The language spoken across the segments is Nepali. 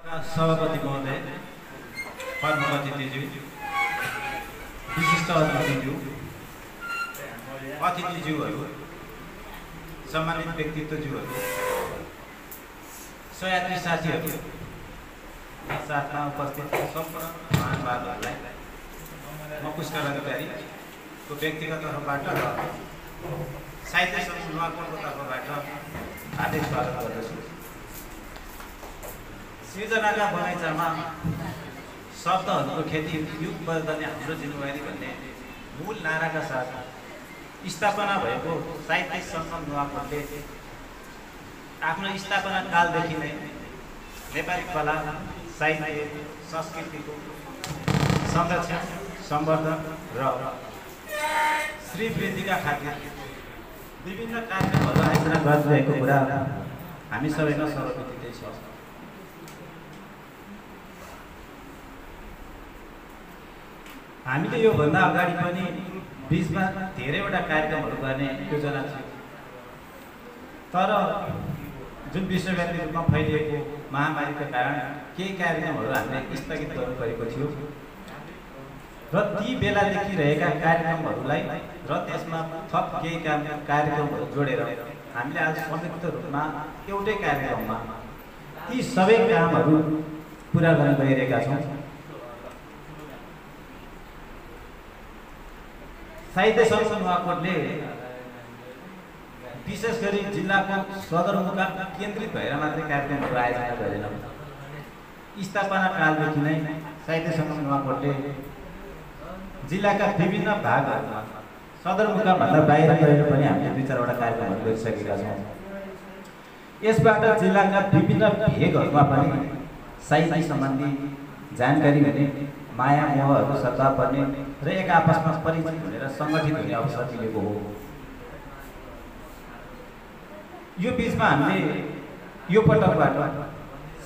सभापति महोदय, अतिथिज्यू, विशिष्ट अतिथिज्यूहरू, सम्मानित व्यक्तित्वज्यूहरू, सहयात्री साथीहरू, साथमा उपस्थित सम्पूर्ण महानुभावहरूलाई म पुष्कर अधिकारीको व्यक्तिगत तर्फबाट र साहित्य सङ्घ नुवाकोटको तर्फबाट हार्दिक स्वागत गर्दछु। सृजनाका बगैँचामा शब्दहरूको खेती युग बदल्ने हाम्रो जिम्मेवारी भन्ने मूल नाराका साथ स्थापना भएको साहित्य सङ्घ नुवाकोटले आफ्नो स्थापना कालदेखि नै नेपाली कला, साहित्य, संस्कृतिको संरक्षण, सम्वर्धन र श्रीवृद्धिका खातिर विभिन्न कार्यक्रमहरू आयोजना गरिरहेको कुरा हामी सबैमा सर्वविदितै छ। हामीले योभन्दा अगाडि पनि बीचमा धेरैवटा कार्यक्रमहरू गर्ने योजना थियो, तर जुन विश्वव्यापी रूपमा फैलिएको महामारीका कारण केही कार्यक्रमहरू हामीले स्थगित गर्नु परेको थियो र ती बेलादेखि रहेका कार्यक्रमहरूलाई र त्यसमा थप केही कार्यक्रमहरू जोडेर हामीले आज संयुक्त रूपमा एउटै कार्यक्रममा ती सबै कामहरू पुरा गर्न गइरहेका छौँ। साहित्य सङ्घ नुवाकोटले विशेष गरी जिल्लाको सदरमुकाम केन्द्रित भएर मात्रै कार्यक्रमहरू आयोजना गरेन। स्थापना कालदेखि नै साहित्य सङ्घ नुवाकोटले जिल्लाका विभिन्न भागहरूमा सदरमुकामभन्दा बाहिर गएर पनि हामीले 2-4वटा कार्यक्रमहरू गरिसकेका छौँ। यसबाट जिल्लाका विभिन्न भेगहरूमा पनि साहित्य सम्बन्धी जानकारी हुने, माया मोहहरू सद्भाव पर्ने र एक आपसमा परिचित हुने र सङ्गठित हुने अवसर मिलेको हो। यो बिचमा हामीले यो पटकबाट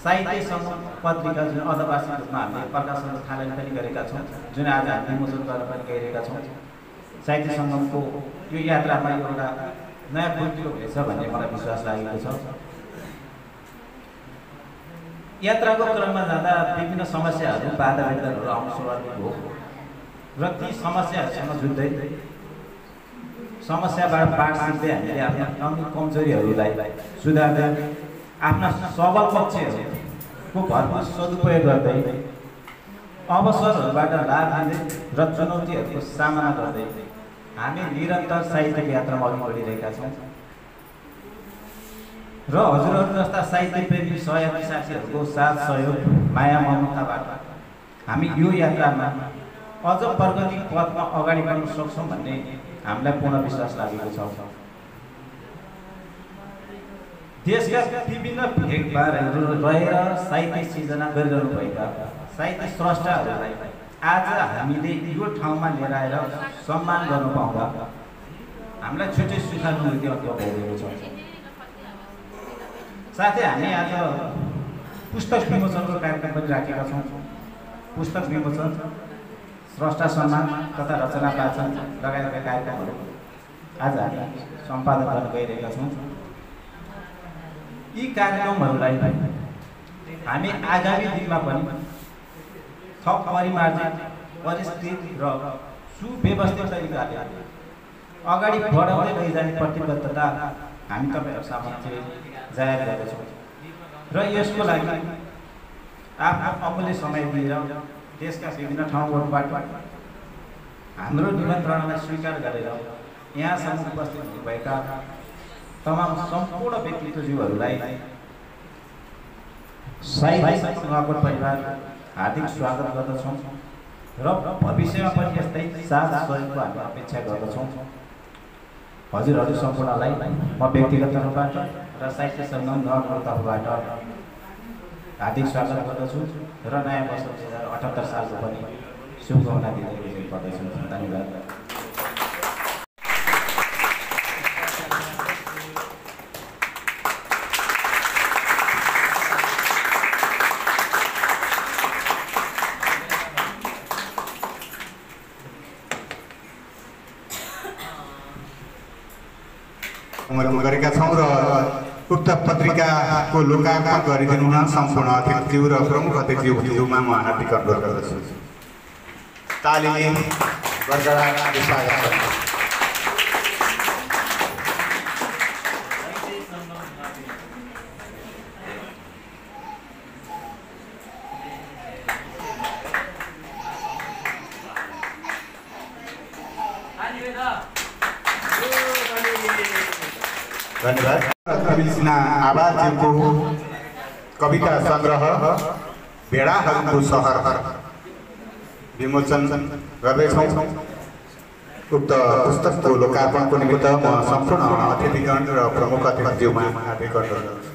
साहित्य सङ्घ पत्रिका जुन अर्धवार्षिक रूपमा हामीले प्रकाशन थालनी पनि गरेका छौँ, जुन आज हामी विमोचन गर्न पनि गइरहेका छौँ। साहित्य सङ्गमको यो यात्रामा एउटा नयाँ खुल्टिलो हुनेछ भन्ने मलाई विश्वास लागेको छ। यात्राको क्रममा जाँदा विभिन्न समस्याहरू, बाधा विघ्नहरू आउन स्वाभाविक हो र ती समस्याहरूसँग जुझ्दै समस्याबाट पाठ सिक्दै हामीले आफ्ना कमजोरीहरूलाई सुधार्दै आफ्ना सबल पक्षहरूको भरपूर सदुपयोग गर्दै अवसरहरूबाट लाभ लिँदै र चुनौतीहरूको सामना गर्दै हामी निरन्तर साहित्यको यात्रामा अघि बढिरहेका छौँ र हजुरहरू जस्ता साहित्य प्रेमी सहयात्री साथीहरूको साथ सहयोग, माया ममताबाट हामी यो यात्रामा अझ प्रगति पथमा अगाडि बढ्न सक्छौँ भन्ने हामीलाई पूर्ण विश्वास लागेको छ। देशका विभिन्न भेगबारहरू रहेर साहित्य सिर्जना गरिरहनुभएका साहित्य स्रष्टाहरूलाई आज हामीले यो ठाउँमा लिएर आएर सम्मान गर्न पाउँदा हामीलाई छुट्टै सुखानुभूति अनुभव भइरहेको छ। साथै हामी आज पुस्तक विमोचनको कार्यक्रम पनि राखेका छौँ। पुस्तक विमोचन, स्रष्टा सम्मान तथा रचना वाचन लगायतका कार्यक्रमहरू आज हामी सम्पादन गर्न गइरहेका छौँ। यी कार्यक्रमहरूलाई हामी आगामी दिनमा पनि थप परिमार्जित, परिष्कृत र सुव्यवस्थित तरिकाले अगाडि बढाउँदै लैजाने प्रतिबद्धता हामी तपाईँहरू समक्ष जाहेर गर्दछौँ र यसको लागि आफ्नो अमूल्य समय दिएर देशका विभिन्न ठाउँहरूबाट हाम्रो निमन्त्रणालाई स्वीकार गरेर यहाँसम्म उपस्थित हुनुभएका तमाम सम्पूर्ण व्यक्तित्वज्यूहरूलाई साहित्य सङ्घ नुवाकोट परिवार हार्दिक स्वागत गर्दछौँ र भविष्यमा पनि यस्तै साथ सहयोगको हामी अपेक्षा गर्दछौँ। हजुरहरू सम्पूर्णलाई म व्यक्तिगत तर्फबाट र साहित्य सङ्घ नुवाकोट तर्फबाट हार्दिक स्वागत गर्दछु र नयाँ वर्ष 2078 सालको पनि शुभकामना दिँदै पर्दछु। धन्यवाद। गरेका छौँ र उक्त पत्रिकाको लोकार्पण गरिदिनु हुन सम्पूर्ण अतिथिज्यू र प्रमुख अतिथिज्यूमा म हार्दिक अनुरोध गर्दछु। तालीले बरकरार स्वागत गर्छु। धन्यवाद। सिन्हा आवाजको कविता संग्रह भेडाहरूको सहर विमोचन गर्दैछौँ। उक्त पुस्तकको लोकार्पणको निमित्त म सम्पूर्ण अतिथिगण र प्रमुख अतिथिज्यूमा हार्दिक अनुरोध गर्छु।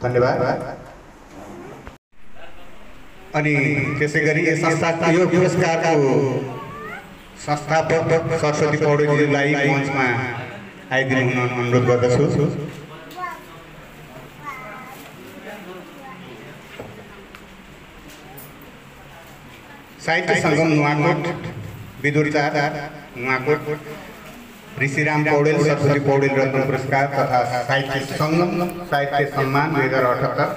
धन्यवाद। अनि त्यसैगरी यो पुरस्कारको संस्थापक सरस्वती पौडेलजीलाई मञ्चमा आइदिनु हुन अनुरोध गर्दछु। साहित्य सङ्गम नुवाकोट विदुरचार नुवाकोट ऋषिराम पौडेल सरस्वती पौडेल रत्न पुरस्कार तथा साहित्य सङ्गम साहित्य सम्मान 2078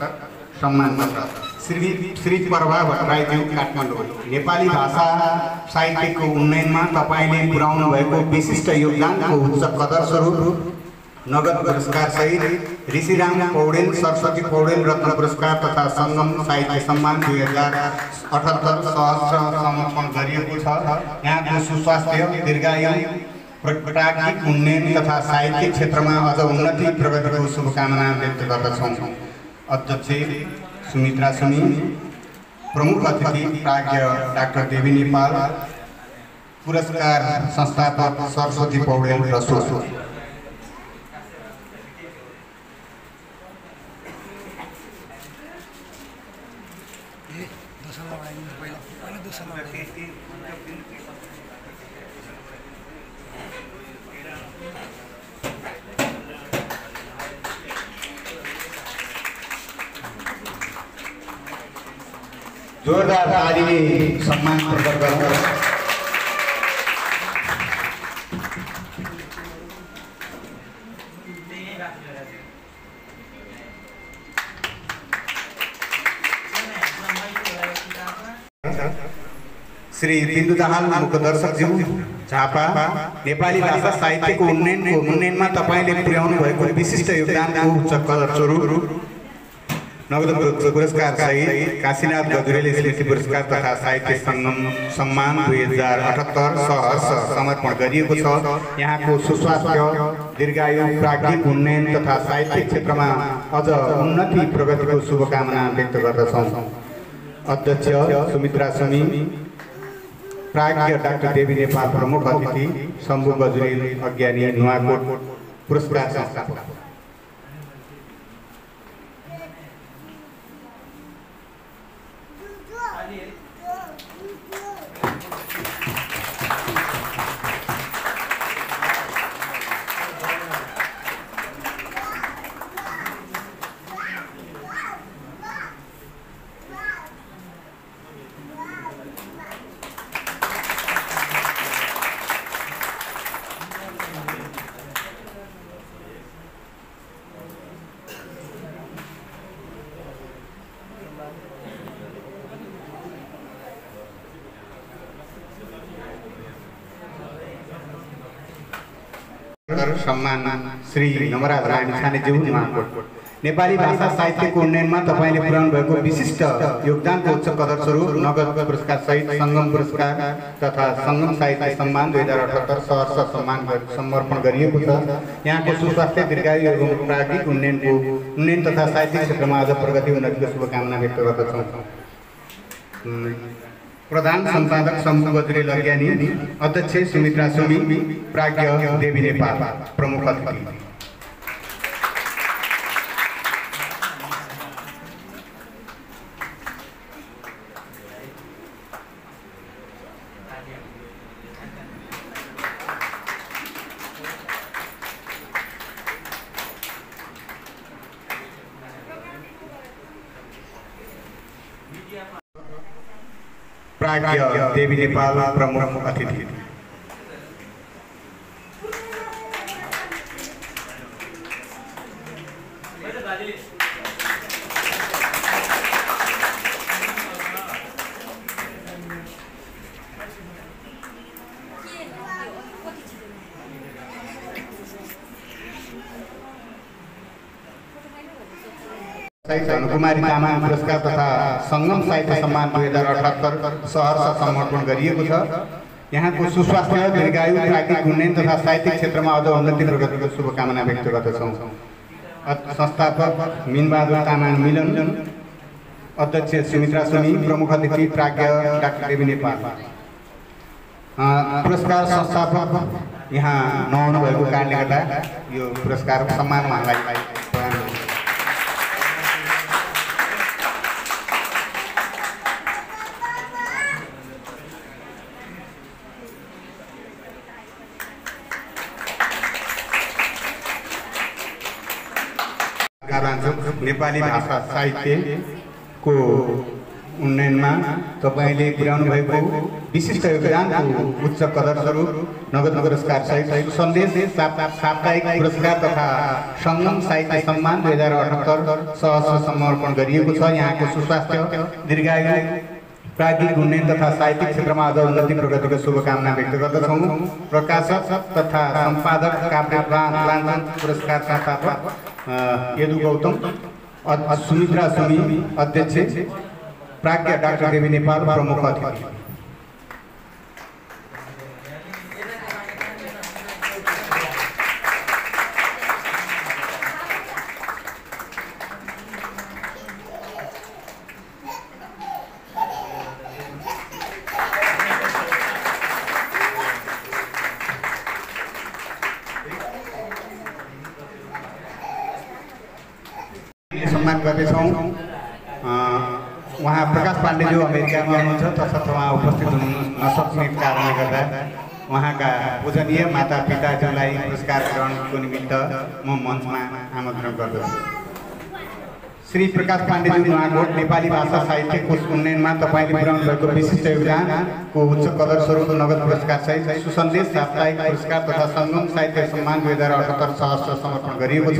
सम्मान पत्र श्री प्रभा भट्टराईज्यू काठमाडौँ। नेपाली भाषा साहित्यको उन्नयनमा तपाईँले पुर्याउनु भएको विशिष्ट योगदानको उच्च कदर स्वरूप नगद पुरस्कार सहित ऋषिराम पौडेल सरस्वती पौडेल रत्न पुरस्कार तथा सङ्गम साहित्य सम्मान 2078 सहस्र समर्पण गरिएको छ। यहाँको सुस्वास्थ्य दीर्घायु प्राज्ञिक उन्नयन तथा साहित्य क्षेत्रमा अझ उन्नति प्रगतिको शुभकामना व्यक्त गर्दछौँ। अध्यक्ष सुमित्रा सुमी, प्रमुख अतिथि प्राज्ञ डाक्टर देवी नेपाल, पुरस्कार संस्थापक सरस्वती पौडेल र सोसो। जोरदार तालीले सम्मान प्रकट गरौँ। श्री बिन्दु दाहाल मुखदर्शकज्यू झापा, नेपाली भाषा साहित्यको उन्नयनमा तपाईँले पुर्याउनु भएको विशिष्ट योगदानको उच्च कदर स्वरूप नगद पुरस्कार सहित काशीनाथ गजुरेल स्मृति पुरस्कार तथा साहित्य सङ्गम सम्मान 2078 सहर्ष समर्पण गरिएको छ। यहाँको सुस्वास्थ्य दीर्घायु प्राज्ञिक उन्नयन तथा साहित्य क्षेत्रमा अझ उन्नति प्रगतिको शुभकामना व्यक्त गर्दछौँ। अध्यक्ष सुमित्रा सुमी, प्राज्ञ डाक्टर देवी नेपाल, प्रमुख अतिथि शम्भु गजुरेल अज्ञानी नुवाकोट, पुरस्कार संस्थापक। सम्मान श्री नमराज रायमाछानेज्यू नुवाकोट। नेपाली भाषा साहित्यको उन्नयनमा तपाईँले पुर्याउनु भएको विशिष्ट योगदानको उच्च कदर स्वरूप नगद पुरस्कार सहित सङ्गम पुरस्कार तथा सङ्गम साहित्य सम्मान 2078 सहर्ष समर्पण गरिएको छ। यहाँको सुस्वास्थ्य दीर्घायु एवं प्राज्ञिक उन्नयन तथा साहित्यिक क्षेत्रमा अझ प्रगति उन्नतिको शुभकामना व्यक्त गर्दछौँ। प्रधान संपादक शम्भु गजुरेल अज्ञानी, अध्यक्ष सुमित्रा सुमी, प्राज्ञ देवी नेपाल, प्रमुख अतिथि। प्राज्ञ देवी नेपाल प्रमुख अतिथि। अनुकुमारी तामाङ पुरस्कार तथा सङ्गम साहित्य सम्मान 2078 सहर्ष समर्पण गरिएको छ। यहाँको सुस्वास्थ्य, दीर्घायु, प्राज्ञिक उन्नयन तथा साहित्यिक क्षेत्रमा अझ उन्नति प्रगतिको शुभकामना व्यक्त गर्दछौँ। संस्थापक मिनबहादुर तामाङ मिलन, अध्यक्ष सुमित्रा सुमी, प्रमुख अतिथि प्राज्ञ डाक्टर देवी नेपाल। पुरस्कार संस्थापक यहाँ नआउनु भएको कारणले गर्दा यो पुरस्कार सम्मान उहाँलाई प्रदान गर्छु। नेपाली भाषा साहित्यको उन्नयनमा तपाईले पुर्याउनु भएको विशिष्ट योगदानको उच्च कदर स्वरूप नगद पुरस्कार सहित सन्देश साप्ताहिक पुरस्कार तथा सङ्गम साहित्य सम्मान 2078 सहर्ष समर्पण गरिएको छ। यहाँको सुस्वास्थ्य, दीर्घायु, प्राज्ञिक उन्नयन तथा साहित्यिक क्षेत्रमा अझ उन्नति प्रगतिको शुभकामना व्यक्त गर्दछौँ। प्रकाशक तथा सम्पादक काव्य लाञ्छन पुरस्कार संस्थापक यदु गौतम, सुमित्रा सुमी, अध्यक्ष प्राज्ञ डाक्टर देवी नेपाल प्रमुख अतिथि। सम्मान गर्दैछौँ। उहाँ प्रकाश पाण्डे जो अमेरिकामा हुनुहुन्छ तसर्थ उहाँ उपस्थित हुन नसक्ने कारणले गर्दा उहाँका पूजनीय माता पिताज्यूलाई पुरस्कार ग्रहणको निमित्त म मञ्चमा आमन्त्रण गर्दछु। श्री प्रकाश पाण्डेज्यू नुवाकोट, नेपाली भाषा साहित्यको उन्नयनमा तपाईँले पुर्याउनु भएको विशिष्ट योगदानको उच्च कदर स्वरूप नगद पुरस्कार सहित सुसन्देश साप्ताहिक पुरस्कार तथा सङ्गम साहित्य सम्मान 2078 सहर्ष समर्पण गरिएको छ।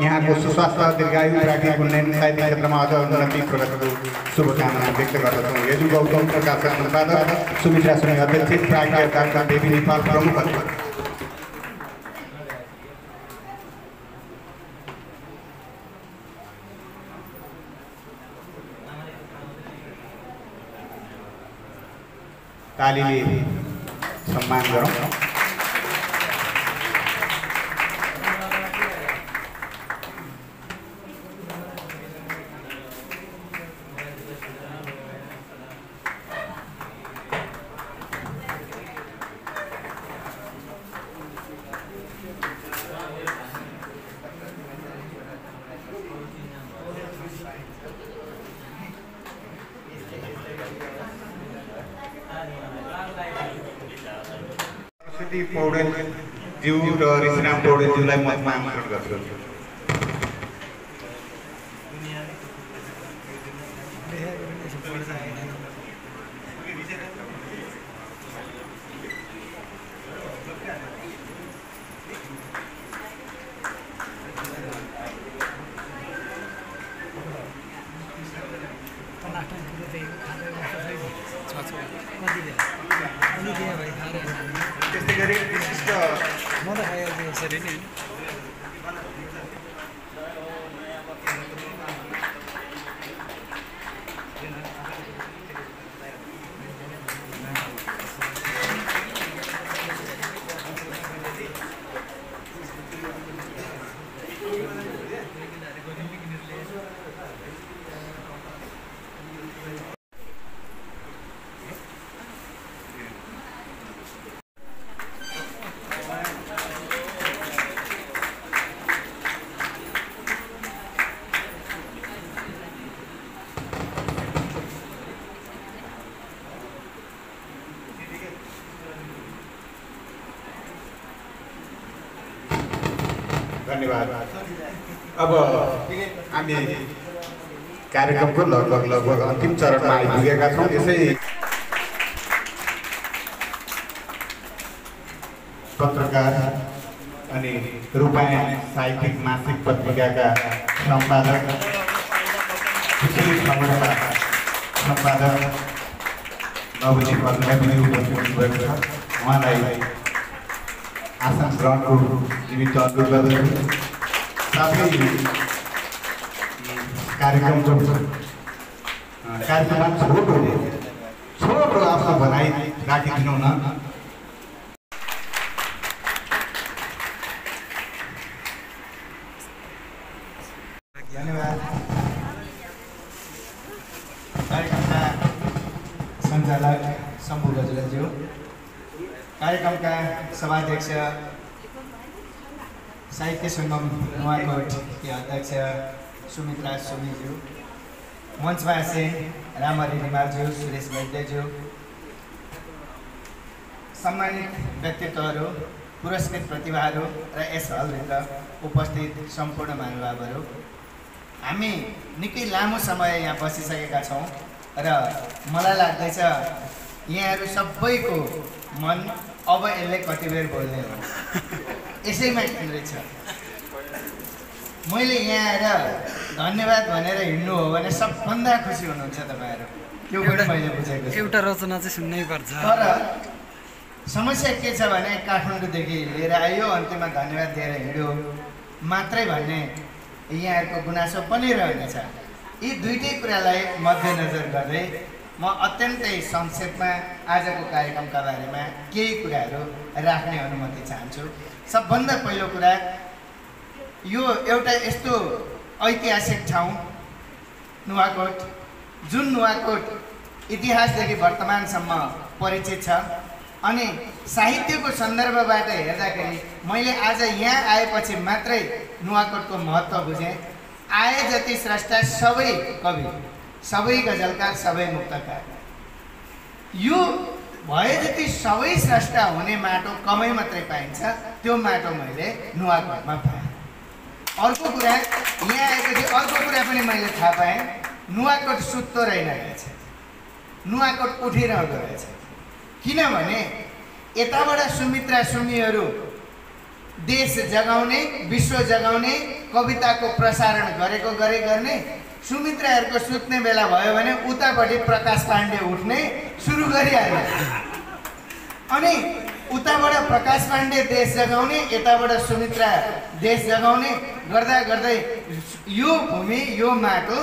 यहाँको सुस्वास्थ्य, दीर्घायु, प्राज्ञिक उन्नयन, साहित्यिक क्षेत्रमा अझ उन्नति प्रगतिको शुभकामना व्यक्त गर्दछौँ। यदु गौतम, प्रकाशक सम्पादक सुमित्रा सुमी, अध्यक्ष प्राज्ञ डाक्टर देवी नेपाल प्रमुख अतिथि। तालीले सम्मान गरौँ। पौडेलज्यू र ऋषिराम पौडेलज्यूलाई मञ्चमा आमन्त्रण गर्छु। त्यस्तै गरी विशिष्ट धन्यवाद। अब हामी कार्यक्रमको लगभग अन्तिम चरणमा आइपुगेका छौँ। त्यसै पत्रकार अनि रूपायण साहित्यिक मासिक पत्रिकाका सम्पादक सम्पादक नवजी पत्रिका पनि उपस्थित हुनुभएको छ। उहाँलाई आसन ग्रहणको जीवित अनुरोध गर्दछु। साथै कार्यक्रममा छोटो आफ्नो भनाइ राखिदिनु न। धन्यवाद। कार्यक्रमका सञ्चालक शम्भु गजलज्यू, कार्यक्रमका सभाध्यक्ष साहित्य सङ्गम नुवाकोटकी अध्यक्ष सुमित्रा सुमीज्यू, मञ्चमा आसीन रामहरि रिमालज्यू, सुरेश वैद्यज्यू, सम्मानित व्यक्तित्वहरू, पुरस्कृत प्रतिभाहरू र यस हलभित्र उपस्थित सम्पूर्ण महानुभावहरू, हामी निकै लामो समय यहाँ बसिसकेका छौँ र मलाई लाग्दैछ यहाँहरू सबैको मन अब यसले कति बेर बोल्ने हो यसैमा केन्द्रित छ। मैले यहाँ आएर धन्यवाद भनेर हिँड्नु हो भने सबभन्दा खुसी हुनुहुन्छ तपाईँहरू, त्यो पनि मैले बुझेको छु। एउटा रचना चाहिँ सुन्नै पर्छ। तर समस्या के छ भने काठमाडौँदेखि लिएर आयो, अन्त्यमा धन्यवाद दिएर हिँड्यो मात्रै भन्ने यहाँहरूको गुनासो पनि रहनेछ। यी दुईटै कुरालाई मध्यनजर गर्दै म अत्यन्तै संक्षेपमा आजको कार्यक्रमका बारेमा केही कुराहरू राख्ने अनुमति चाहन्छु। सबभन्दा पहिलो कुरा, यो एउटा यस्तो ऐतिहासिक ठाउँ नुवाकोट, जुन नुवाकोट इतिहासदेखि वर्तमानसम्म परिचित छ। अनि साहित्यको सन्दर्भबाट हेर्दाखेरि मैले आज यहाँ आएपछि मात्रै नुवाकोटको महत्त्व बुझेँ। आए जति स्रष्टा सबै कवि, सबै गजलकार, सबै मुक्तकार, यो भए जति सबै स्रष्टा हुने माटो कमै मात्रै पाइन्छ, त्यो माटो मैले नुवाकोटमा पाएँ। अर्को कुरा, यहाँ आएपछि अर्को कुरा पनि मैले थाहा पाएँ, नुवाकोट सुत्तो रहेछ, नुवाकोट उठिरहँदो रहेछ। किनभने यताबाट सुमित्रा सुमीहरू देश जगाउने, विश्व जगाउने, कविताको प्रसारण गरेको गर्ने, सुमित्राहरूको सुत्ने बेला भयो भने उतापट्टि प्रकाश पाण्डे उठ्ने सुरु गरिहाल्ने। अनि उताबाट प्रकाश पाण्डे देश जगाउने, यताबाट सुमित्रा देश जगाउने गर्दा गर्दै यो भूमि, यो माटो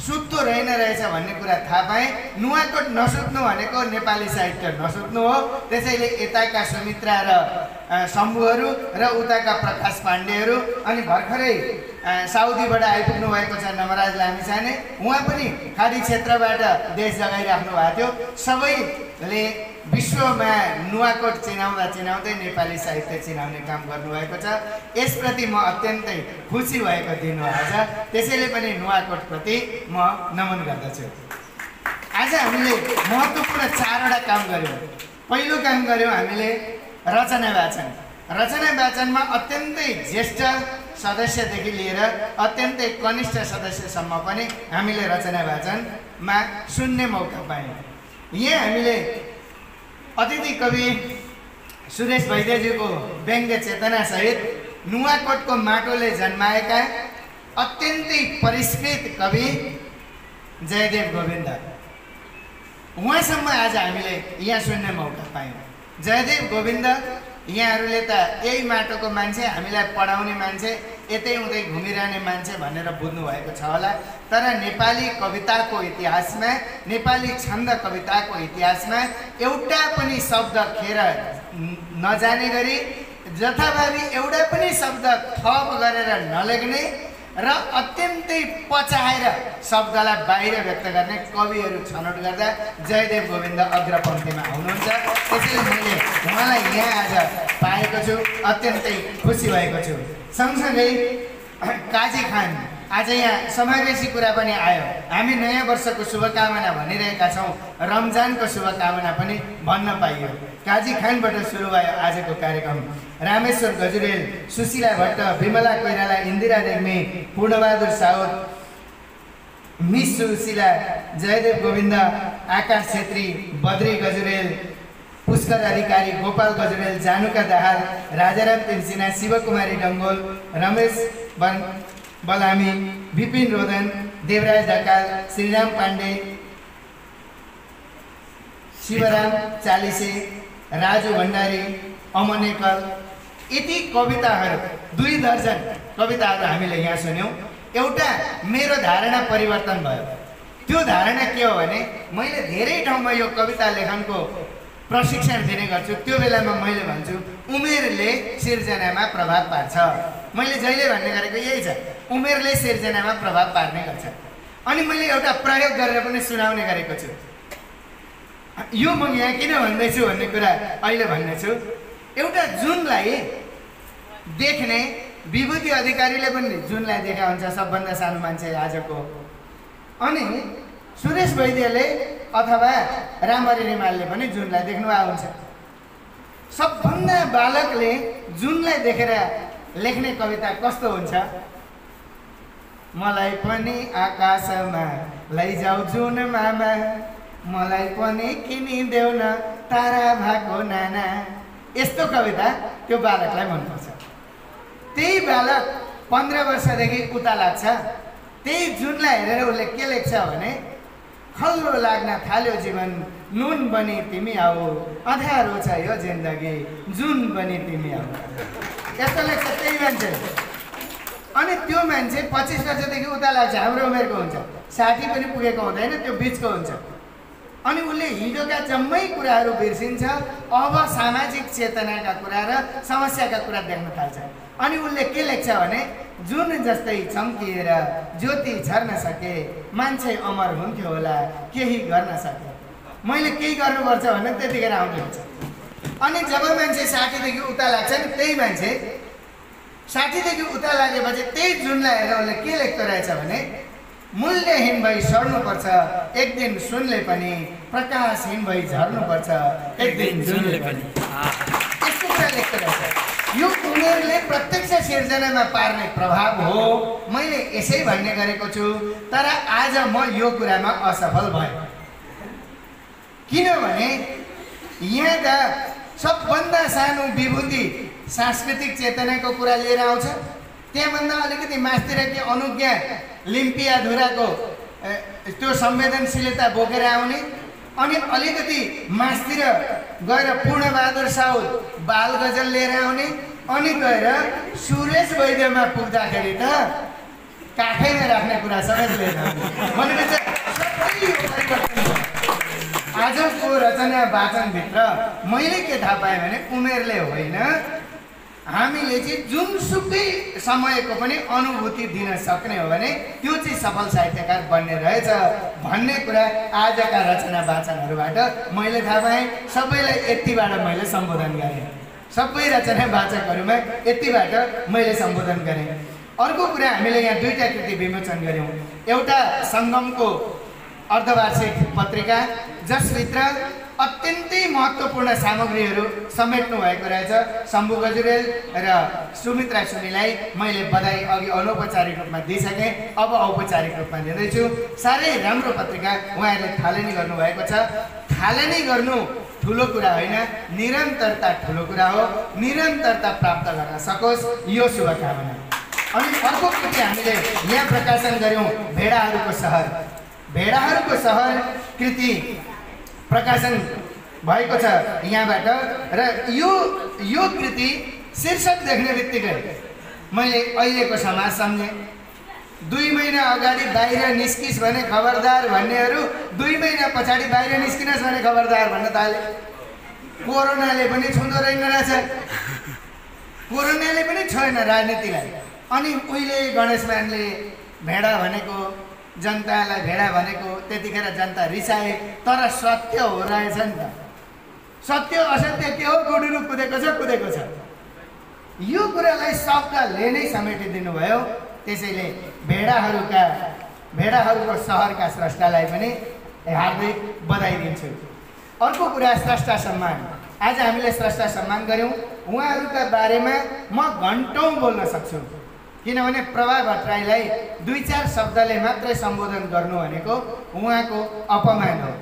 सुत्तो रहेछ भन्ने कुरा थाहा पाएँ। नुवाकोट नसुत्नु भनेको नेपाली साहित्य नसुत्नु हो। त्यसैले यताका सुमित्रा र शम्भुहरू र उताका प्रकाश पाण्डेहरू, अनि भर्खरै साउदीबाट आइपुग्नु भएको छ नमराज लामिछाने, उहाँ पनि खाडी क्षेत्रबाट देश जगाइराख्नु भएको थियो। सबैले विश्वमा नुवाकोट चिनाउँदै नेपाली साहित्य चिनाउने काम गर्नुभएको छ। यसप्रति म अत्यन्तै खुसी भएको दिन हो आज। त्यसैले पनि नुवाकोटप्रति म नमन गर्दछु। आज हामीले महत्त्वपूर्ण 4वटा काम गऱ्यौँ। पहिलो काम गऱ्यौँ हामीले रचना वाचन। रचना वाचनमा अत्यन्तै ज्येष्ठ सदस्यदेखि लिएर अत्यन्तै कनिष्ठ सदस्यसम्म पनि हामीले रचना वाचनमा सुन्ने मौका पायौँ। यहाँ हामीले अतिथि कवि सुरेश वैद्यज्यूको व्यङ्ग्य चेतनासहित नुवाकोटको माटोले जन्माएका अत्यन्तै परिष्कृत कवि जयदेव गोविन्द, उहाँसम्म आज हामीले यहाँ सुन्ने मौका पायौँ। जयदेव गोविन्द, यहाँहरूले त यही माटोको मान्छे, हामीलाई पढाउने मान्छे, यतै उतै घुमिरहने मान्छे भनेर बुझ्नु भएको छ होला। तर नेपाली कविताको इतिहासमा, नेपाली छन्द कविताको इतिहासमा एउटा पनि शब्द खेर नजाने गरी, जथाभावी एउटा पनि शब्द थप गरेर नलेख्ने र अत्यन्तै पचाएर शब्दलाई बाहिर व्यक्त गर्ने कविहरू छनौट गर्दा जयदेव गोविन्द अग्रपङ्क्तिमा आउनुहुन्छ। त्यसैले मैले उहाँलाई यहाँ आज पाएको छु, अत्यन्तै खुसी भएको छु। सँगसँगै काजी खान, आज यहाँ समावेशी कुरा पनि आयो। हामी नयाँ वर्षको शुभकामना भनिरहेका छौँ, रमजानको शुभकामना पनि भन्न पाइयो। काजी खानबाट सुरु भयो आजको कार्यक्रम। रामेश्वर गजुरेल, सुशीला भट्ट, विमला कोइराला, इन्दिरा रेग्मी, पूर्णबहादुर साउद, मिस सुशीला, जयदेव गोविन्द, आकाश छेत्री, बद्री गजुरेल, पुष्कर अधिकारी, गोपाल गजुरेल, जानुका दाहाल, राजाराम पेन्सिना, शिवकुमारी डङ्गोल, रमेश बलामी, विपिन रोदन, देवराज ढकाल, श्रीराम पाण्डे, शिवराम चालिसे, राजु भण्डारी, अमन एकल, यति कविताहरू 2 दर्जन कविताहरू हामीले यहाँ सुन्यौँ। एउटा मेरो धारणा परिवर्तन भयो। त्यो धारणा के हो भने मैले धेरै ठाउँमा यो कविता लेखनको प्रशिक्षण दिने गर्छु। त्यो बेलामा मैले भन्छु उमेरले सिर्जनामा प्रभाव पार्छ। मैले जहिले भन्ने गरेको यही छ, उमेरले सिर्जनामा प्रभाव पार्ने गर्छ। अनि मैले एउटा प्रयोग गरेर पनि सुनाउने गरेको छु। यो म यहाँ किन भन्दैछु भन्ने कुरा अहिले भन्नेछु। एउटा जुनलाई देख्ने विभूति अधिकारीले पनि जुनलाई देखा हुन्छ, सबभन्दा सानो मान्छे आजको। अनि सुरेश वैद्यले अथवा रामहरि रिमालले पनि जुनलाई देख्नु आउँछ। सबभन्दा बालकले जुनलाई देखेर लेख्ने कविता कस्तो हुन्छ? मलाई पनि आकाशमा लैजाऊ जुन मामा, मलाई पनि किनिदेऊ न तारा भएको नाना। यस्तो कविता त्यो बालकलाई मनपर्छ। त्यही बालक 15 वर्षदेखि उता लाग्छ। त्यही जुनलाई हेरेर उसले के लेख्छ भने खल्लो लाग्न थाल्यो जीवन, नुन बनी तिमी आऊ, अँध्यारो छ यो जिन्दगी, जुन बनी तिमी आऊ। यस्तो लेख्छ त्यही मान्छे। अनि त्यो मान्छे 25 वर्षदेखि उता लाग्छ, हाम्रो उमेरको हुन्छ, 60 पनि पुगेको हुँदैन, त्यो बिचको हुन्छ। अनि उसले हिजोका जम्मै कुराहरू बिर्सिन्छ, अब सामाजिक चेतनाका कुरा र समस्याका कुरा देख्न थाल्छ। अनि उसले के लेख्छ भने जुन जस्तै चम्किएर ज्योति झर्न सके, मान्छे अमर हुन्थ्यो होला केही गर्न सके। मैले केही गर्नुपर्छ भने त्यतिखेर आउँदै हुन्छ। अनि जब मान्छे 60 देखि उता लाग्छ नि, त्यही मान्छे 60 देखि उता लागेपछि त्यही जुनलाई हेरेर उसले के लेख्दो रहेछ भने मूल्यहीन भई सड्नुपर्छ एक दिन सुनले पनि, प्रकाशहीन भई झर्नुपर्छ एक दिन जुनले पनि। यस्तो कुरा लेख्दो रहेछ। यो उमेरले प्रत्यक्ष सिर्जनामा पार्ने प्रभाव हो। मैले यसै भन्ने गरेको छु। तर आज म यो कुरामा असफल भएँ। किनभने यहाँ त सबभन्दा सानो विभूति सांस्कृतिक चेतनाको कुरा लिएर आउँछ। त्यहाँभन्दा अलिकति मास्तिर के अनुज्ञा लिम्पियाधुराको त्यो संवेदनशीलता बोकेर आउने। अनि अलिकति मास्तिर गएर पूर्णबहादुर साउद बाल गजल लिएर आउने। अनि गएर सुरेश वैद्यमा पुग्दाखेरि त काखैमा राख्ने कुरा समेत लिएर आउने। भनेपछि सबै परिवर्तन छ। आजको रचना वाचनभित्र मैले के थाहा पाएँ भने उमेरले होइन, हामीले चाहिँ जुनसुकै समयको पनि अनुभूति दिन सक्ने हो भने त्यो चाहिँ सफल साहित्यकार बन्ने रहेछ भन्ने कुरा आजका रचना वाचनहरूबाट मैले थाहा पाएँ। सबैलाई यतिबाट मैले सम्बोधन गरेँ। सबै रचना वाचकहरूमा यतिबाट मैले सम्बोधन गरेँ। अर्को कुरा, हामीले यहाँ 2टा कृति विमोचन गऱ्यौँ। एउटा सङ्गमको अर्धवार्षिक पत्रिका जसभित्र अत्यन्तै महत्त्वपूर्ण सामग्रीहरू समेट्नु भएको रहेछ। शम्भु गजुरेल र सुमित्रा सुनीलाई मैले बधाई अघि अनौपचारिक रूपमा दिइसकेँ, अब औपचारिक रूपमा दिँदैछु। साह्रै राम्रो पत्रिका उहाँहरूले थालनी गर्नुभएको छ। थालनी गर्नु ठुलो कुरा होइन, निरन्तरता ठुलो कुरा हो। निरन्तरता प्राप्त गर्न सकोस् यो शुभकामना। अनि अर्को कृति हामीले यहाँ प्रकाशन गऱ्यौँ, भेडाहरूको सहर। भेडाहरूको सहर कृति प्रकाशन भएको छ यहाँबाट। र यो कृति शीर्षक देख्ने बित्तिकै मैले अहिलेको समाज सम्झेँ। 2 महिना अगाडि बाहिर निस्किस् भने खबरदार भन्नेहरू 2 महिना पछाडि बाहिर निस्किनुहोस् भने खबरदार भन्न थाले। कोरोनाले पनि छुँदो रहेन रहेछ, कोरोनाले पनि छोएन राजनीतिलाई। अनि उहिले गणेश मानले भेडा भनेको, जनतालाई भेडा भनेको, त्यतिखेर जनता रिसाए। तर सत्य हो रहेछ नि त। सत्य असत्य के हो? गुडुरु कुदेको छ। यो कुरालाई शब्दले नै समेटिदिनु भयो। त्यसैले भेडाहरूको सहरका स्रष्टालाई पनि हार्दिक बधाई दिन्छु। अर्को कुरा, स्रष्टा सम्मान। आज हामीले स्रष्टा सम्मान गऱ्यौँ। उहाँहरूका बारेमा म घन्टौँ बोल्न सक्छु, किनभने प्रभा भट्टराईलाई 2-4 शब्दले मात्रै सम्बोधन गर्नु भनेको उहाँको अपमान हो।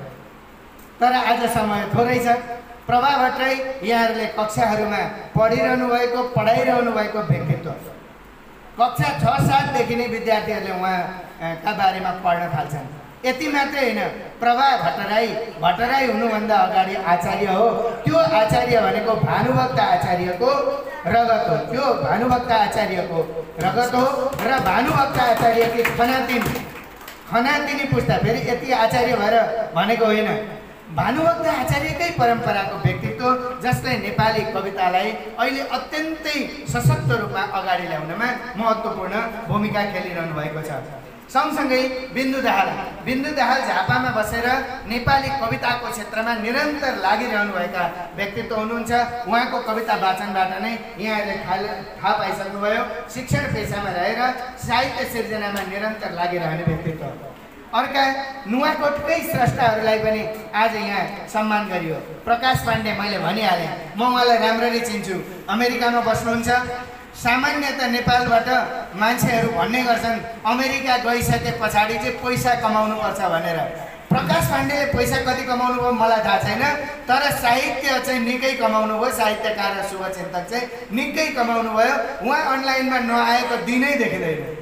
तर आज समय थोरै छ, प्रभा भट्टराई यहाँहरूले कक्षाहरूमा पढाइरहनु भएको व्यक्तित्व। कक्षा 6-7 देखि नै विद्यार्थीहरूले उहाँका बारेमा पढ्न थाल्छन्। यति मात्रै होइन, प्रभा भट्टराई हुनुभन्दा अगाडि आचार्य हो। त्यो आचार्य भनेको भानुभक्त आचार्यको रगत हो। त्यो भानुभक्त आचार्यको रगत हो र भानुभक्त आचार्यकी खनातिनी पुस्ता। फेरि यति आचार्य भएर भनेको होइन, भानुभक्त आचार्यकै परम्पराको व्यक्तित्व जसले नेपाली कवितालाई अहिले अत्यन्तै सशक्त रूपमा अगाडि ल्याउनमा महत्त्वपूर्ण भूमिका खेलिरहनु भएको छ। सँगसँगै बिन्दु दाहाल झापामा बसेर नेपाली कविताको क्षेत्रमा निरन्तर लागिरहनुभएका व्यक्तित्व हुनुहुन्छ। उहाँको कविता वाचनबाट नै यहाँहरूले थाहा पाइसक्नुभयो। शिक्षण पेसामा रहेर साहित्य सिर्जनामा निरन्तर लागिरहने व्यक्तित्व। अर्का नुवाकोटकै स्रष्टाहरूलाई पनि आज यहाँ सम्मान गरियो। प्रकाश पाण्डे, मैले भनिहालेँ, म उहाँलाई राम्ररी चिन्छु। अमेरिकामा बस्नुहुन्छ। सामान्यतः नेपालबाट मान्छेहरू भन्ने गर्छन् अमेरिका गइसके पछाडि चाहिँ पैसा कमाउनुपर्छ भनेर। प्रकाश पाण्डेले पैसा कति कमाउनु भयो मलाई थाहा छैन, तर साहित्य चाहिँ निकै कमाउनु भयो। साहित्यकार र शुभचिन्तक चाहिँ निकै कमाउनु भयो। उहाँ अनलाइनमा नआएको दिनै देखिँदैन।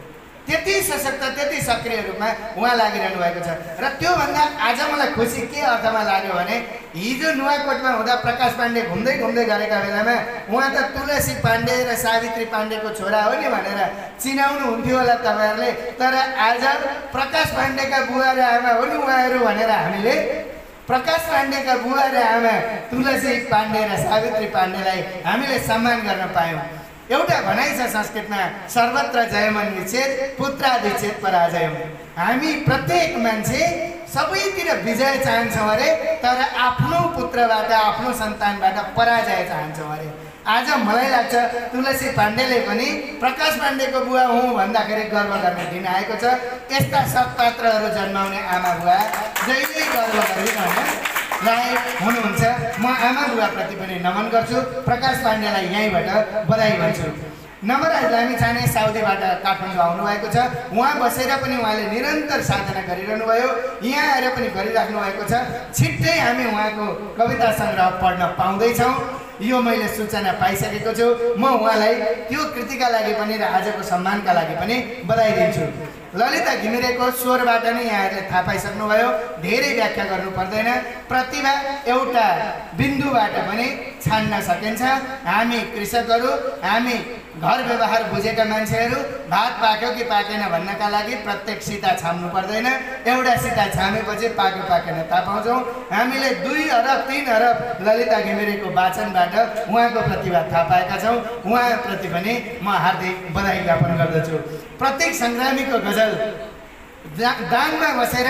त्यति सशक्त, त्यति सक्रिय रूपमा उहाँ लागिरहनु भएको छ। र त्योभन्दा आज मलाई खुसी के अर्थमा लाग्यो भने हिजो नुवाकोटमा हुँदा प्रकाश पाण्डे घुम्दै गरेका बेलामा उहाँ त तुलसी पाण्डे र सावित्री पाण्डेको छोरा हो नि भनेर चिनाउनु हुन्थ्यो होला तपाईँहरूले। तर आज प्रकाश पाण्डेका बुवा र आमा हो नि उहाँहरू भनेर हामीले प्रकाश पाण्डेका बुवा र आमा तुलसी पाण्डे र सावित्री पाण्डेलाई हामीले सम्मान गर्न पायौँ। एउटा भनाइ छ संस्कृतमा, सर्वत्र जयमनी चेत पुत्रादि चेत पराजय। हामी प्रत्येक मान्छे सबैतिर विजय चाहन्छौँ अरे, तर आफ्नो पुत्रबाट, आफ्नो सन्तानबाट पराजय चाहन्छौँ अरे। आज मलाई लाग्छ तुलसी पाण्डेले पनि प्रकाश पाण्डेको बुवा हुँ भन्दाखेरि गर्व गर्ने दिन आएको छ। यस्ता सत्पात्रहरू जन्माउने आमा बुवा जहिले गर्व गरिरहन लायक हुनुहुन्छ। म आमा बुवाप्रति पनि नमन गर्छु। प्रकाश पाण्डेलाई यहीँबाट बधाई भन्छु। नवराज लामिछाने साउदीबाट काठमाडौँ आउनुभएको छ। उहाँ बसेर पनि उहाँले निरन्तर साधना गरिरहनु भयो। यहाँ आएर पनि गरिराख्नु भएको छ। छिट्टै हामी उहाँको कविता सङ्ग्रह पढ्न पाउँदैछौँ, यो मैले सूचना पाइसकेको छु। म उहाँलाई त्यो कृतिका लागि पनि र आजको सम्मानका लागि पनि बधाई दिन्छु। ललिता घिमिरेको स्वरबाट नै यहाँहरूले थाहा पाइसक्नुभयो, धेरै व्याख्या गर्नु पर्दैन। प्रतिभा एउटा बिन्दुबाट पनि छान्न सकिन्छ। हामी कृषकहरू, हामी घर व्यवहार बुझेका मान्छेहरू भात पाक्यो कि पाकेन भन्नका लागि प्रत्येक सिता छाम्नु पर्दैन। एउटा सिता छामेपछि पाक्यो पाकेन थाहा पाउँछौँ। हामीले 2 अरब 3 अरब ललिता घिमिरेको वाचनबाट उहाँको प्रतिभा थाहा पाएका छौँ। उहाँप्रति पनि म हार्दिक बधाई ज्ञापन गर्दछु। प्रत्येक सङ्ग्रामीको गजल दाङमा बसेर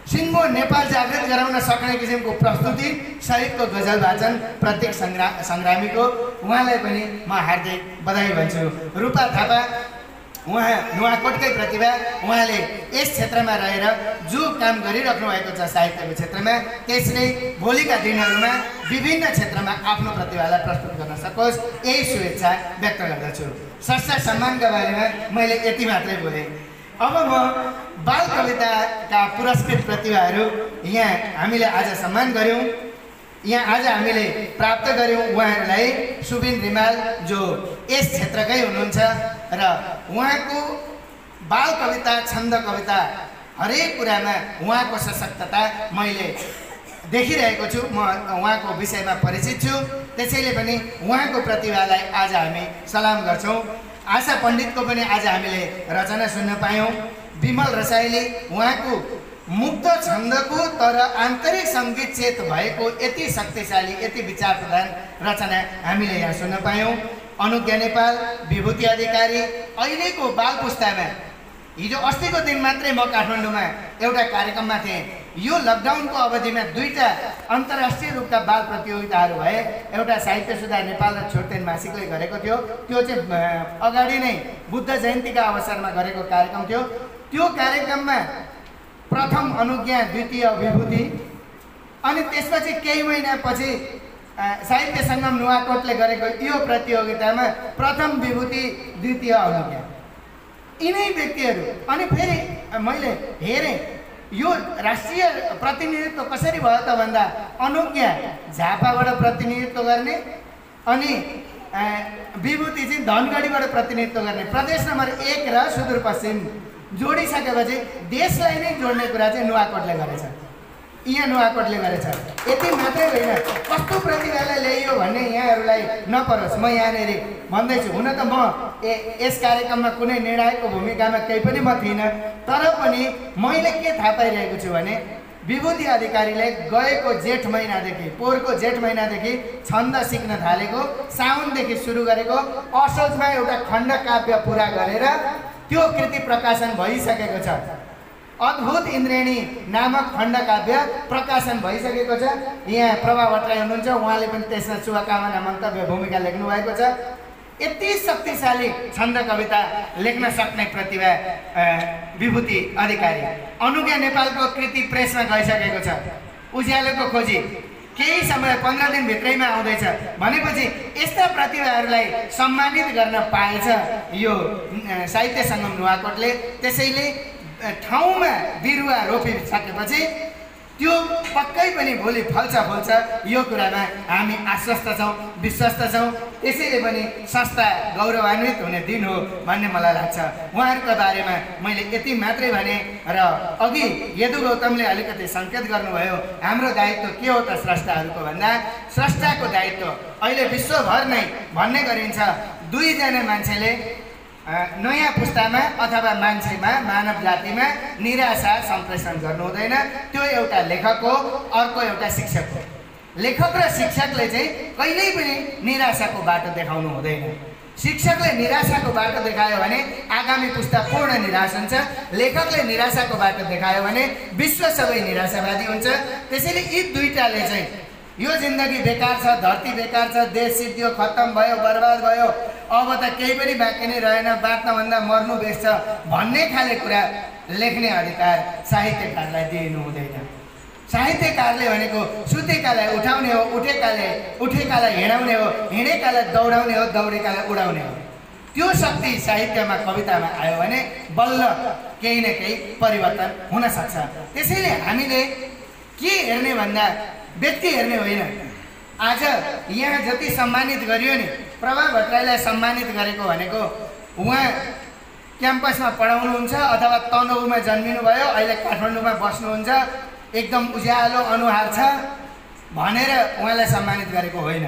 सिङ्गो नेपाल जागृत गराउन सक्ने किसिमको प्रस्तुति सहितको गजल वाचन प्रत्येक सङ्ग्रामीको, उहाँलाई पनि म हार्दिक बधाई भन्छु। रूपा थापा, उहाँ नुवाकोटकै प्रतिभा। उहाँले यस क्षेत्रमा रहेर जो काम गरिराख्नु भएको छ साहित्यको क्षेत्रमा, त्यसले भोलिका दिनहरूमा विभिन्न क्षेत्रमा आफ्नो प्रतिभालाई प्रस्तुत गर्न सकोस्, यही शुभेच्छा व्यक्त गर्दछु। संस्था सम्मानका बारेमा मैले यति मात्रै बोलेँ। अब म बाल कविताका पुरस्कृत प्रतिभाहरू यहाँ हामीले आज सम्मान गऱ्यौँ। यहाँ आज हामीले प्राप्त गऱ्यौँ उहाँहरूलाई। सुबिन रिमाल जो यस क्षेत्रकै हुनुहुन्छ र उहाँको बाल कविता, छन्द कविता हरेक कुरामा उहाँको सशक्तता मैले देखिरहेको छु। म उहाँको विषयमा परिचित छु, त्यसैले पनि उहाँको प्रतिभालाई आज हामी सलाम गर्छौँ। आशा पण्डितको पनि आज हामीले रचना सुन्न पायौँ। विमल रसाइली, उहाँको मुक्त छन्दको तर आन्तरिक सङ्गीत चेत भएको यति शक्तिशाली, यति विचार प्रधान रचना हामीले यहाँ सुन्न पायौँ। अनुज्ञा नेपाल, विभूति अधिकारी, अहिलेको बाल पुस्तामा हिजो अस्तिको दिन मात्रै म काठमाडौँमा एउटा कार्यक्रममा थिएँ। यो लकडाउनको अवधिमा 2टा अन्तर्राष्ट्रिय रूपका बाल प्रतियोगिताहरू भए। एउटा साहित्य सुधार नेपाल र छोटदेन मासिकले गरेको थियो, त्यो चाहिँ अगाडि नै बुद्ध जयन्तीका अवसरमा गरेको कार्यक्रम थियो। त्यो कार्यक्रममा प्रथम अनुज्ञा, द्वितीय विभूति, अनि त्यसपछि केही महिनापछि साहित्य सङ्गम नुवाकोटले गरेको यो प्रतियोगितामा प्रथम विभूति, द्वितीय अनुज्ञा, यिनै व्यक्तिहरू। अनि फेरि मैले हेरेँ यो राष्ट्रिय प्रतिनिधित्व कसरी भयो त भन्दा अनुज्ञा झापाबाट प्रतिनिधित्व गर्ने अनि विभूति चाहिँ धनगढीबाट प्रतिनिधित्व गर्ने प्रदेश नम्बर 1 र सुदूरपश्चिम जोडिसकेपछि देशलाई नै जोड्ने कुरा चाहिँ नुवाकोटले गरेछ। यहाँ नुवाकोटले गरेछ। यति मात्रै होइन, कस्तो प्रतिभालाई ल्याइयो भन्ने यहाँहरूलाई नपरोस्। म यहाँनिर भन्दैछु, हुन त म यस कार्यक्रममा कुनै निर्णायकको भूमिकामा केही पनि म थिइनँ, तर पनि मैले के थाहा पाइरहेको छु भने विभूति अधिकारीले गएको जेठ महिनादेखि पोहोरको जेठ महिनादेखि छन्द सिक्न थालेको, साउनदेखि सुरु गरेको, असोजमा एउटा खण्डकाव्य पुरा गरेर त्यो कृति प्रकाशन भइसकेको छ। अद्भुत इन्द्रेणी नामक खण्डकाव्य प्रकाशन भइसकेको छ। यहाँ प्रभा भट्टराई हुनुहुन्छ, उहाँले पनि त्यसमा शुभकामना मन्तव्य भूमिका लेख्नु भएको छ। यति शक्तिशाली छन्द कविता लेख्न सक्ने प्रतिभा विभूति अधिकारी। अनुज्ञा नेपालको कृति प्रेसमा गइसकेको छ। उज्यालोको खोजी केही समय 15 दिन भित्रैमा आउँदैछ भनेपछि यस्ता प्रतिभाहरूलाई सम्मानित गर्न पाएछ यो साहित्य सङ्गम नुवाकोटले। त्यसैले ठाउँमा बिरुवा रोपिसकेपछि त्यो पक्कै पनि भोलि फल्छ यो कुरामा हामी आश्वस्त छौँ, विश्वस्त छौँ। त्यसैले पनि संस्था गौरवान्वित हुने दिन हो भन्ने मलाई लाग्छ। उहाँहरूको बारेमा मैले यति मात्रै भने र अघि यदु गौतमले अलिकति सङ्केत गर्नुभयो हाम्रो दायित्व के हो त स्रष्टाहरूको भन्दा, स्रष्टाको दायित्व अहिले विश्वभर नै भन्ने गरिन्छ 2 जना मान्छेले नयाँ पुस्तामा अथवा मान्छेमा मानव जातिमा निराशा सम्प्रेषण गर्नु हुँदैन। त्यो एउटा लेखक हो, अर्को एउटा शिक्षक हो। लेखक र शिक्षकले चाहिँ कहिल्यै पनि निराशाको बाटो देखाउनु हुँदैन। शिक्षकले निराशाको बाटो देखायो भने आगामी पुस्ता पूर्ण निराश हुन्छ। लेखकले निराशाको बाटो देखायो भने विश्व सबै निराशावादी हुन्छ। त्यसैले यी दुईटाले चाहिँ यो जिन्दगी बेकार छ, धरती बेकार छ, देश सिद्धियो, खत्तम भयो, बर्बाद भयो, अब त केही पनि बाँकी नै रहेन, बाँच्नभन्दा मर्नु बेस छ भन्ने खाले कुरा लेख्ने अधिकार साहित्यकारलाई दिनु हुँदैन। साहित्यकारले भनेको सुतेकालाई उठाउने हो, उठेकालाई हिँडाउने हो, हिँडेकालाई दौडाउने हो, दौडेकालाई उडाउने हो। त्यो शक्ति साहित्यमा कवितामा आयो भने बल्ल केही न केही परिवर्तन हुन सक्छ। त्यसैले हामीले के हेर्ने भन्दा व्यक्ति हेर्ने होइन। आज यहाँ जति सम्मानित गरियो नि, प्रभा भट्टराईलाई सम्मानित गरेको भनेको उहाँ क्याम्पसमा पढाउनुहुन्छ अथवा तनहुमा जन्मिनु भयो, अहिले काठमाडौँमा बस्नुहुन्छ, एकदम उज्यालो अनुहार छ भनेर उहाँलाई सम्मानित गरेको होइन।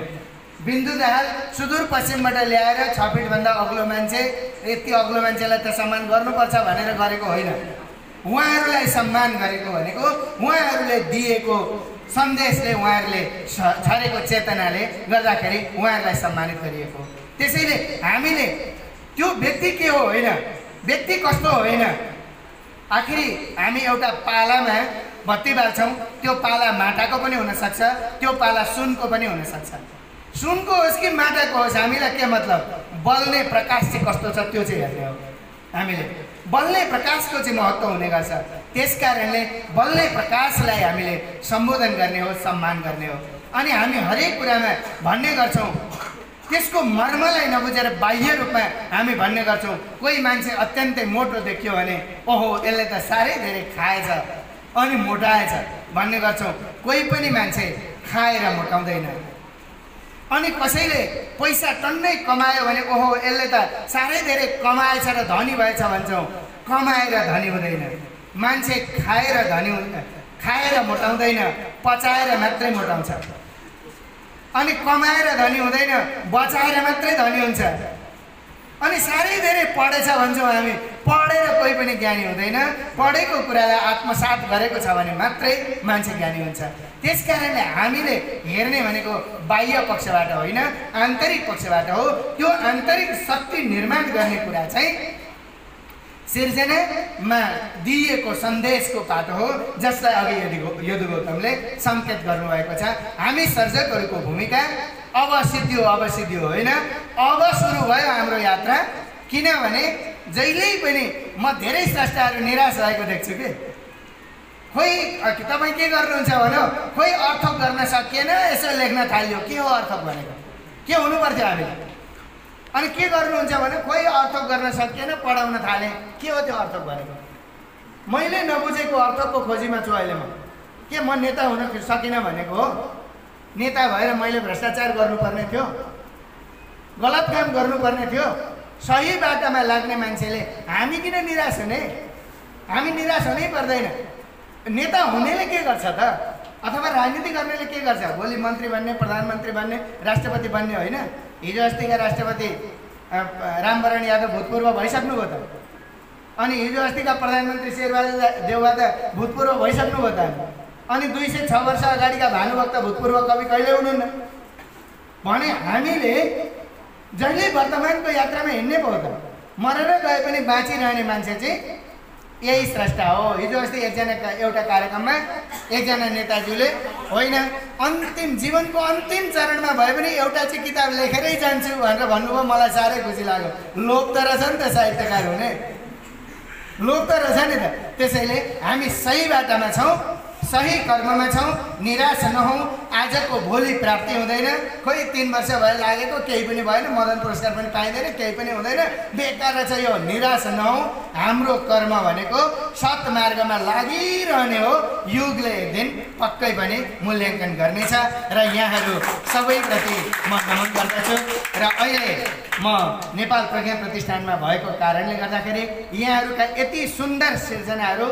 बिन्दु दाहाल सुदूरपश्चिमबाट ल्याएर 6 फिटभन्दा अग्लो मान्छे, यति अग्लो मान्छेलाई त सम्मान गर्नुपर्छ भनेर गरेको होइन। उहाँहरूलाई सम्मान गरेको भनेको उहाँहरूले दिएको सन्देशले, उहाँहरूले छरेको चेतनाले गर्दाखेरि उहाँहरूलाई सम्मानित गरिएको। त्यसैले हामीले त्यो व्यक्ति के हो होइन, व्यक्ति कस्तो होइन, आखिरी हामी एउटा पालामा बत्ती बाल्छौँ, त्यो पाला माटाको पनि हुनसक्छ, त्यो पाला सुनको पनि हुनसक्छ। सुनको होस् कि माटाको होस्, हामीलाई के मतलब, बल्ने प्रकाश चाहिँ कस्तो छ त्यो चाहिँ हेर्ने हो। हामीले बल्ने प्रकाशको चाहिँ महत्त्व हुने गर्छ। त्यस कारणले बल्ने प्रकाशलाई हामीले सम्बोधन गर्ने हो, सम्मान गर्ने हो। अनि हामी हरेक कुरामा भन्ने गर्छौँ, त्यसको मर्मलाई नबुझेर बाह्य रूपमा हामी भन्ने गर्छौँ। कोही मान्छे अत्यन्तै मोटो देखियो भने ओहो यसले त साह्रै धेरै खाएछ अनि मोटाएछ भन्ने गर्छौँ। कोही पनि मान्छे खाएर मोटाउँदैन। अनि कसैले पैसा टन्नै कमायो भने ओहो यसले त साह्रै धेरै कमाएछ र धनी भएछ भन्छौँ। कमाएर धनी हुँदैन, मान्छे खाएर मोटाउँदैन, पचाएर मात्रै मोटाउँछ। अनि कमाएर धनी हुँदैन, बचाएर मात्रै धनी हुन्छ। अनि साह्रै धेरै पढेछ भन्छौँ हामी, पढेर कोही पनि ज्ञानी हुँदैन। पढेको कुरालाई आत्मसात गरेको छ भने मात्रै मान्छे ज्ञानी हुन्छ। त्यस कारणले हामीले हेर्ने भनेको बाह्य पक्षबाट होइन, आन्तरिक पक्षबाट हो। त्यो आन्तरिक शक्ति निर्माण गर्ने कुरा चाहिँ सिर्जनामा दिइएको सन्देशको पाटो हो, जसलाई अघि यदु गौतमले सङ्केत गर्नुभएको छ। हामी सर्जकहरूको भूमिका अब सिद्धियो होइन, अब सुरु भयो हाम्रो यात्रा। किनभने जहिल्यै पनि म धेरै स्रष्टाहरू निराश भएको देख्छु कि खोइ तपाईँ के गर्नुहुन्छ भन्यो, खोइ अर्थक गर्न सकिएन, यसो लेख्न थाल्यो। के हो अर्थक भनेको, के हुनु पर्थ्यो हामीले? अनि के गर्नुहुन्छ भने खोइ अर्थक गर्न सकिएन, पढाउन थाले। के हो त्यो अर्थक भनेको? मैले नबुझेको अर्थको खोजीमा छु अहिले म। के म नेता हुन सकिनँ भनेको हो? नेता भएर मैले भ्रष्टाचार गर्नुपर्ने थियो, गलत काम गर्नुपर्ने थियो? सही बाटोमा लाग्ने मान्छेले हामी किन निराश हुने? हामी निराश हुनै पर्दैन। नेता हुनेले के गर्छ त? अथवा राजनीति गर्नेले के गर्छ? भोलि मन्त्री बन्ने, प्रधानमन्त्री बन्ने, राष्ट्रपति बन्ने होइन। हिजो अस्तिका राष्ट्रपति रामवरण यादव भूतपूर्व भइसक्नुभयो त। अनि हिजो अस्तिका प्रधानमन्त्री शेरबहादुर देउवा त भूतपूर्व भइसक्नुभयो त। अनि 206 वर्ष अगाडिका भानुभक्त भूतपूर्व कवि कहिले हुनुहुन्न भने हामीले जहिले वर्तमानको यात्रामा हिँड्ने भयो त। मरेर गए पनि बाँचिरहने मान्छे चाहिँ यही स्रष्टा हो। हिजो अस्ति एउटा कार्यक्रममा एकजना नेताज्यूले होइन अन्तिम जीवनको अन्तिम चरणमा भए पनि एउटा चाहिँ किताब लेखेरै जान्छु भनेर भन्नुभयो। मलाई साह्रै खुसी लाग्यो। लोभ त रहेछ नि त साहित्यकार हुने, लोभ त रहेछ नि त। त्यसैले हामी सही बाटामा छौँ, सही कर्ममा छौँ, निराश नहौँ। आजको भोलि प्राप्ति हुँदैन। खोइ 3 वर्ष भएर लागेको केही पनि भएन, मदन पुरस्कार पनि पाइँदैन, केही पनि हुँदैन, बेकार रहेछ यो। निराश नहौँ। हाम्रो कर्म भनेको सत्मार्गमा लागिरहने हो। युगले एक दिन पक्कै पनि मूल्याङ्कन गर्नेछ र यहाँहरू सबैप्रति म नमन गर्दछु। र अहिले म नेपाल प्रज्ञा प्रतिष्ठानमा भएको कारणले गर्दाखेरि यहाँहरूका यति सुन्दर सिर्जनाहरू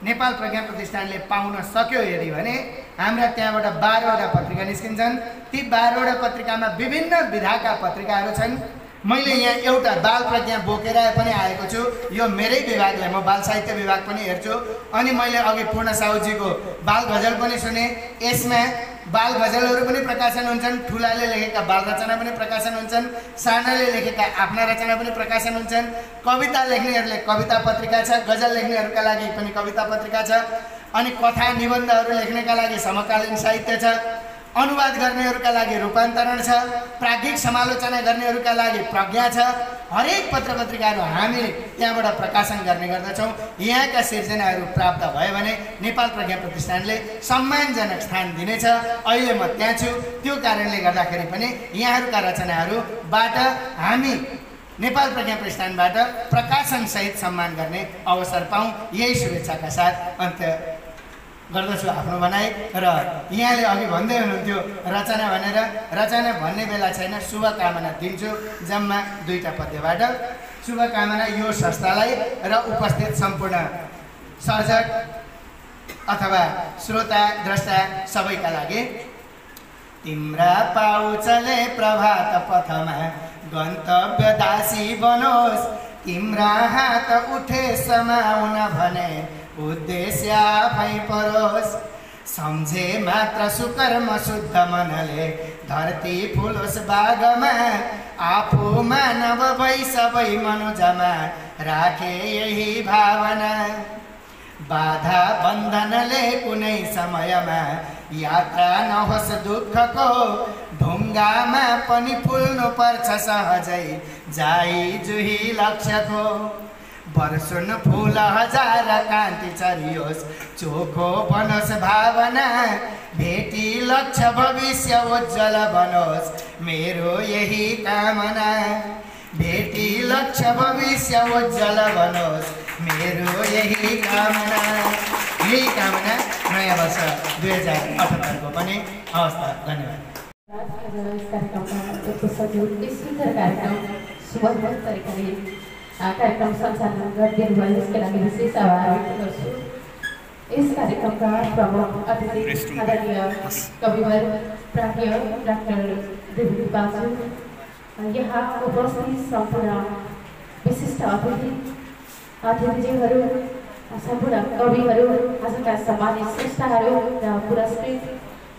नेपाल प्रज्ञा प्रतिष्ठानले पाउन सक्यो यदि भने हाम्रा त्यहाँबाट 12वटा पत्रिका निस्किन्छन्। ती 12वटा पत्रिकामा विभिन्न विधाका पत्रिकाहरू छन्। मैले यहाँ एउटा बाल प्रज्ञा बोकेर पनि आएको छु। यो मेरै विभागले, म बाल साहित्य विभाग पनि हेर्छु। अनि मैले अघि पूर्ण साहुजीको बाल गजल पनि सुने। यसमा बाल गजलहरू पनि प्रकाशन हुन्छन्, ठुलाले लेखेका बाल रचना पनि प्रकाशन हुन्छन्, सानाले लेखेका आफ्ना रचना पनि प्रकाशन हुन्छन्। कविता लेख्नेहरूले कविता पत्रिका छ, गजल लेख्नेहरूका लागि पनि कविता पत्रिका छ। अनि कथा निबन्धहरू लेख्नेका लागि समकालीन साहित्य छ, अनुवाद गर्नेहरूका लागि रूपान्तरण छ, प्राज्ञिक समालोचना गर्नेहरूका लागि प्रज्ञा छ। हरेक पत्र पत्रिकाहरू हामीले त्यहाँबाट प्रकाशन गर्ने गर्दछौँ। यहाँका सिर्जनाहरू प्राप्त भयो भने नेपाल प्रज्ञा प्रतिष्ठानले सम्मानजनक स्थान दिनेछ। अहिले म त्यहाँ छु। त्यो कारणले गर्दाखेरि पनि यहाँहरूका रचनाहरूबाट हामी नेपाल प्रज्ञा प्रतिष्ठानबाट प्रकाशनसहित सम्मान गर्ने अवसर पाऊँ, यही शुभेच्छाका साथ अन्त्य गर्दछु आफ्नो भनाइ। र यहाँले अघि भन्दै हुनुहुन्थ्यो रचना भनेर, रचना भन्ने बेला छैन, शुभकामना दिन्छु जम्मा 2टा पद्यबाट। शुभकामना यो संस्थालाई र उपस्थित सम्पूर्ण सर्जक अथवा श्रोता द्रष्टा सबैका लागि। तिम्रा पाउचले प्रभात पथमा गन्तव्य दासी बनोस्, तिम्रा हात उठे समाउन भने उद्देश्य आफै परोस्। सम्झे मात्र सुकर्म शुद्ध मनले धरती फुलोस् बागमा, आफू मानव भई सबै मनुजमा राखे यही भावना। बाधा बन्धनले कुनै समयमा यात्रा नहोस् दुःखको, ढुङ्गामा पनि फुल्नु पर्छ सहजै जाइ जुही लक्ष्यको। वर्षुन फूल हजार कान्ति चरियोस्, चोखो बनोस् भावना, भेटी लक्ष्य भविष्य उज्जवल बनोस् मेरो यही कामना। भेटी लक्ष्य भविष्य उज्जवल बनोस् मेरो यही कामना। यही कामना नयाँ वर्ष 2078 को पनि अवस्था। धन्यवाद। कार्यक्रम सञ्चालन गरिदिनु भयो, यसका लागि विशेष आभार व्यक्त गर्छु। यस कार्यक्रमका प्रमुख अतिथि आदरणीय कविवर प्राज्ञ डाक्टर देवी बाजु, यहाँ उपस्थित सम्पूर्ण विशिष्ट अतिथिज्यूहरू, सम्पूर्ण कविहरू, आजका सम्मानित श्रेष्ठाहरू र पुरस्कृत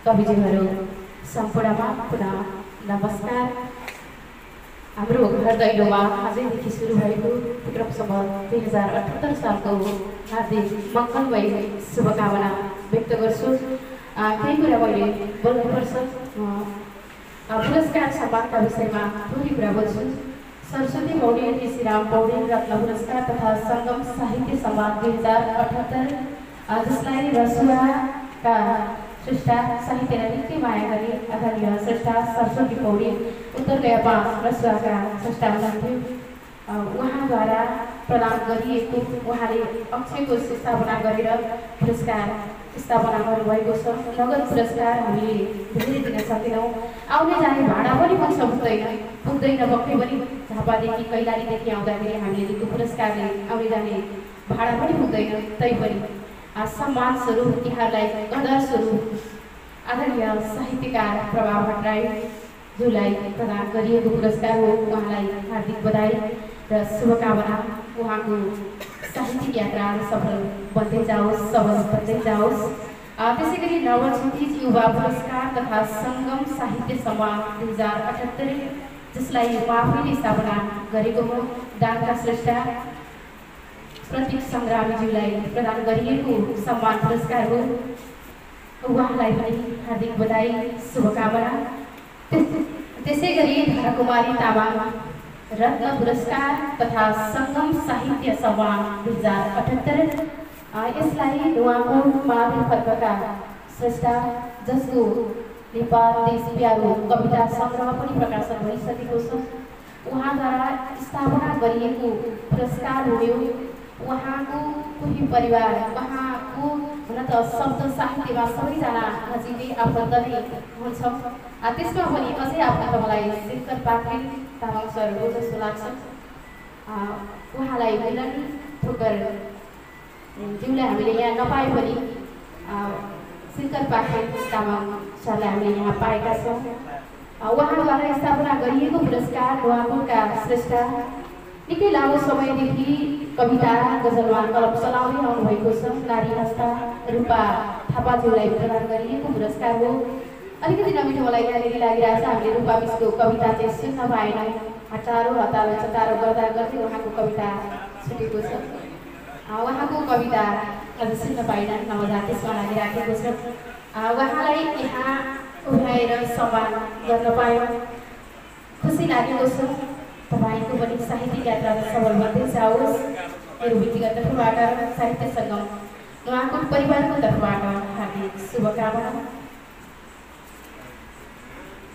कविज्यूहरू सम्पूर्णमा पुनः नमस्कार। हाम्रो घर दैलोमा आजैदेखि सुरु भएको विक्रम सम्वत 2078 सालको हार्दिक मङ्गलमय शुभकामना व्यक्त गर्छु। केही कुरा मैले बोल्नुपर्छ। पुरस्कार सम्मानका विषयमा थोरै कुरा बोल्छु। सरस्वती पौडेल, ऋषिराम पौडेल रत्न पुरस्कार तथा सङ्गम साहित्य सम्मान 2078, जसलाई रसुवाका श्रेष्ठा साहित्य र निकै माया गरी आदरणीय श्रेष्ठा सरस्वती पौडेल उत्तर गया 5 रसुवाका श्रेष्ठा हुनुहुन्थ्यो। उहाँद्वारा प्रदान गरिएको उहाँले अक्षयको स्थापना गरेर पुरस्कार स्थापना गर्नुभएको छ। नगद पुरस्कार हामीले धेरै दिन सकेनौँ। आउने जाने भाडा पनि पुग्दैन पक्कै पनि। झापादेखि कैलालीदेखि आउँदाखेरि हामीले दिएको पुरस्कारले आउने जाने भाडा पनि पुग्दैन। तैपनि सम्मान स्वरूप यहाँलाई कदर स्वरूप आदरणीय साहित्यकार प्रभा भट्टराईज्यूलाई प्रदान गरिएको पुरस्कार हो। उहाँलाई हार्दिक बधाई र शुभकामना। उहाँको साहित्यिक यात्रा सफल बन्दै जाओस्, सबल बन्दै जाओस्। त्यसै गरी नवज्योति युवा पुरस्कार तथा सङ्गम साहित्य सम्मान 2078 जसलाई आफैले स्थापना गरेको हो। डाङ्गा श्रेष्ठा प्रतीक सङ्ग्रामीज्यूलाई प्रदान गरिएको सम्मान पुरस्कार हो। उहाँलाई पनि हार्दिक बधाई, शुभकामना। त्यसै गरी धनकुमारी तामाङ रत्न पुरस्कार तथा सङ्गम साहित्य सम्मान 2078 यसलाई नुवाकोट मावि फर्कका श्रेष्ठा जसको नेपाल देश प्यारो कविता सङ्ग्रह पनि प्रकाशन भइसकेको छ, उहाँद्वारा स्थापना गरिएको पुरस्कार हो यो। उहाँको कोही परिवार, उहाँको हुन त शब्द साहित्यमा सबैजना नजिकै आफन्त नै हुन्छ। त्यसमा पनि अझै आफन्त मलाई शेखर पाटिल तामाङ सर हो जस्तो लाग्छ। उहाँलाई मिलन ठोकर ज्यूलाई हामीले यहाँ नपाए पनि शेखर पाटिल तामाङ सरलाई हामीले यहाँ पाएका छौँ। उहाँद्वारा स्थापना गरिएको पुरस्कार नुवाकोटका श्रेष्ठा निकै लामो समयदेखि कविता गजलमा कलम चलाउँदै आउनुभएको छ। नारी हस्ता रूपा थापाज्यूलाई प्रदान गरिएको पुरस्कार हो। अलिकति नमिठो मलाई यहाँनिर लागिरहेछ, हामीले रूपा मिसको कविता चाहिँ सुन्न पाएनौँ। हटारो हतारो चटारो गर्दा गर्दै उहाँको कविता छुटेको छ। उहाँको कविता अझ सुन्न पाइनँ, नमजा त्यसमा लागिराखेको छ। उहाँलाई यहाँ उठाएर सम्मान गर्न पायौँ, खुसी लागेको छ। तपाईँको पनि साहित्यिक यात्रा सफल बन्दै जाओस्। मेरो व्यक्तिगत तर्फबाट साहित्य सङ्गम नुवाकोट परिवारको तर्फबाट हार्दिक शुभकामना।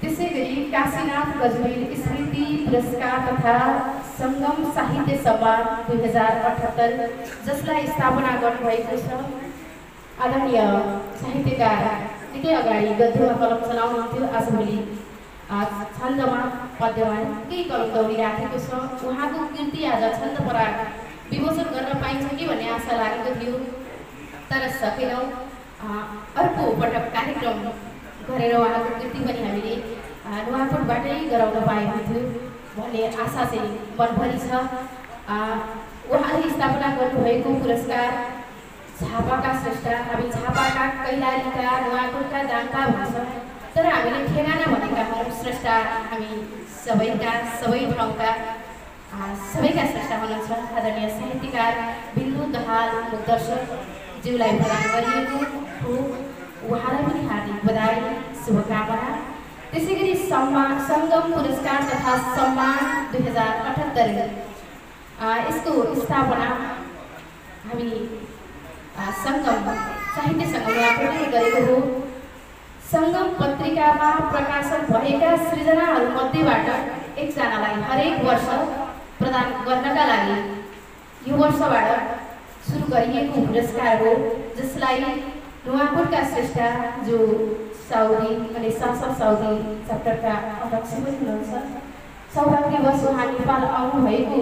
त्यसै गरी काशीनाथ गजमेर स्मृति पुरस्कार तथा सङ्गम साहित्य सम्मान 2078 जसलाई स्थापना गर्नुभएको छ। आदरणीय साहित्यकार निकै अगाडि गद्यमा कलम चलाउनुहुन्थ्यो, आजभोलि छन्दमा पद्यमा निकै कलम दौडिराखेको छ। उहाँको कृति आज छन्द पराग विमोचन गर्न पाइन्छ कि भन्ने आशा लागेको थियो, तर सकेनौँ। अर्को पटक कार्यक्रम गरेर उहाँको कृति पनि हामीले नुवाकोटबाटै गराउन पाएको थियो भन्ने आशा चाहिँ मनभरि छ। उहाँले स्थापना गर्नुभएको पुरस्कार झापाका श्रेष्ठा, हामी झापाका कैलालीका नुवाकोटका दाङका भन्छौँ, तर हामीले ठेगाना भनेका हौँ श्रेष्ठा। हामी सबैका सबै ठाउँका सबैका श्रेष्ठा हुनुहुन्छ। आदरणीय साहित्यकार बिन्दु दहाल मुक्तर्ज्यूलाई प्रदान गरिएको हो। उहाँलाई पनि हार्दिक बधाई, शुभकामना। त्यसै गरी सङ्गम पुरस्कार तथा सम्मान 2078 यसको स्थापना हामी सङ्गम साहित्य सङ्गमले गरेको हो। सङ्गम पत्रिकामा प्रकाशन भएका सृजनाहरूमध्येबाट एकजनालाई हरेक वर्ष प्रदान गर्नका लागि यो वर्षबाट सुरु गरिएको पुरस्कार हो, जसलाई नुवाकोटका श्रेष्ठा जो साउदी अनि संसद साउदी च्याप्टरका अध्यक्ष पनि हुनुहुन्छ। सौभाग्यवश उहाँ नेपाल आउनुभएको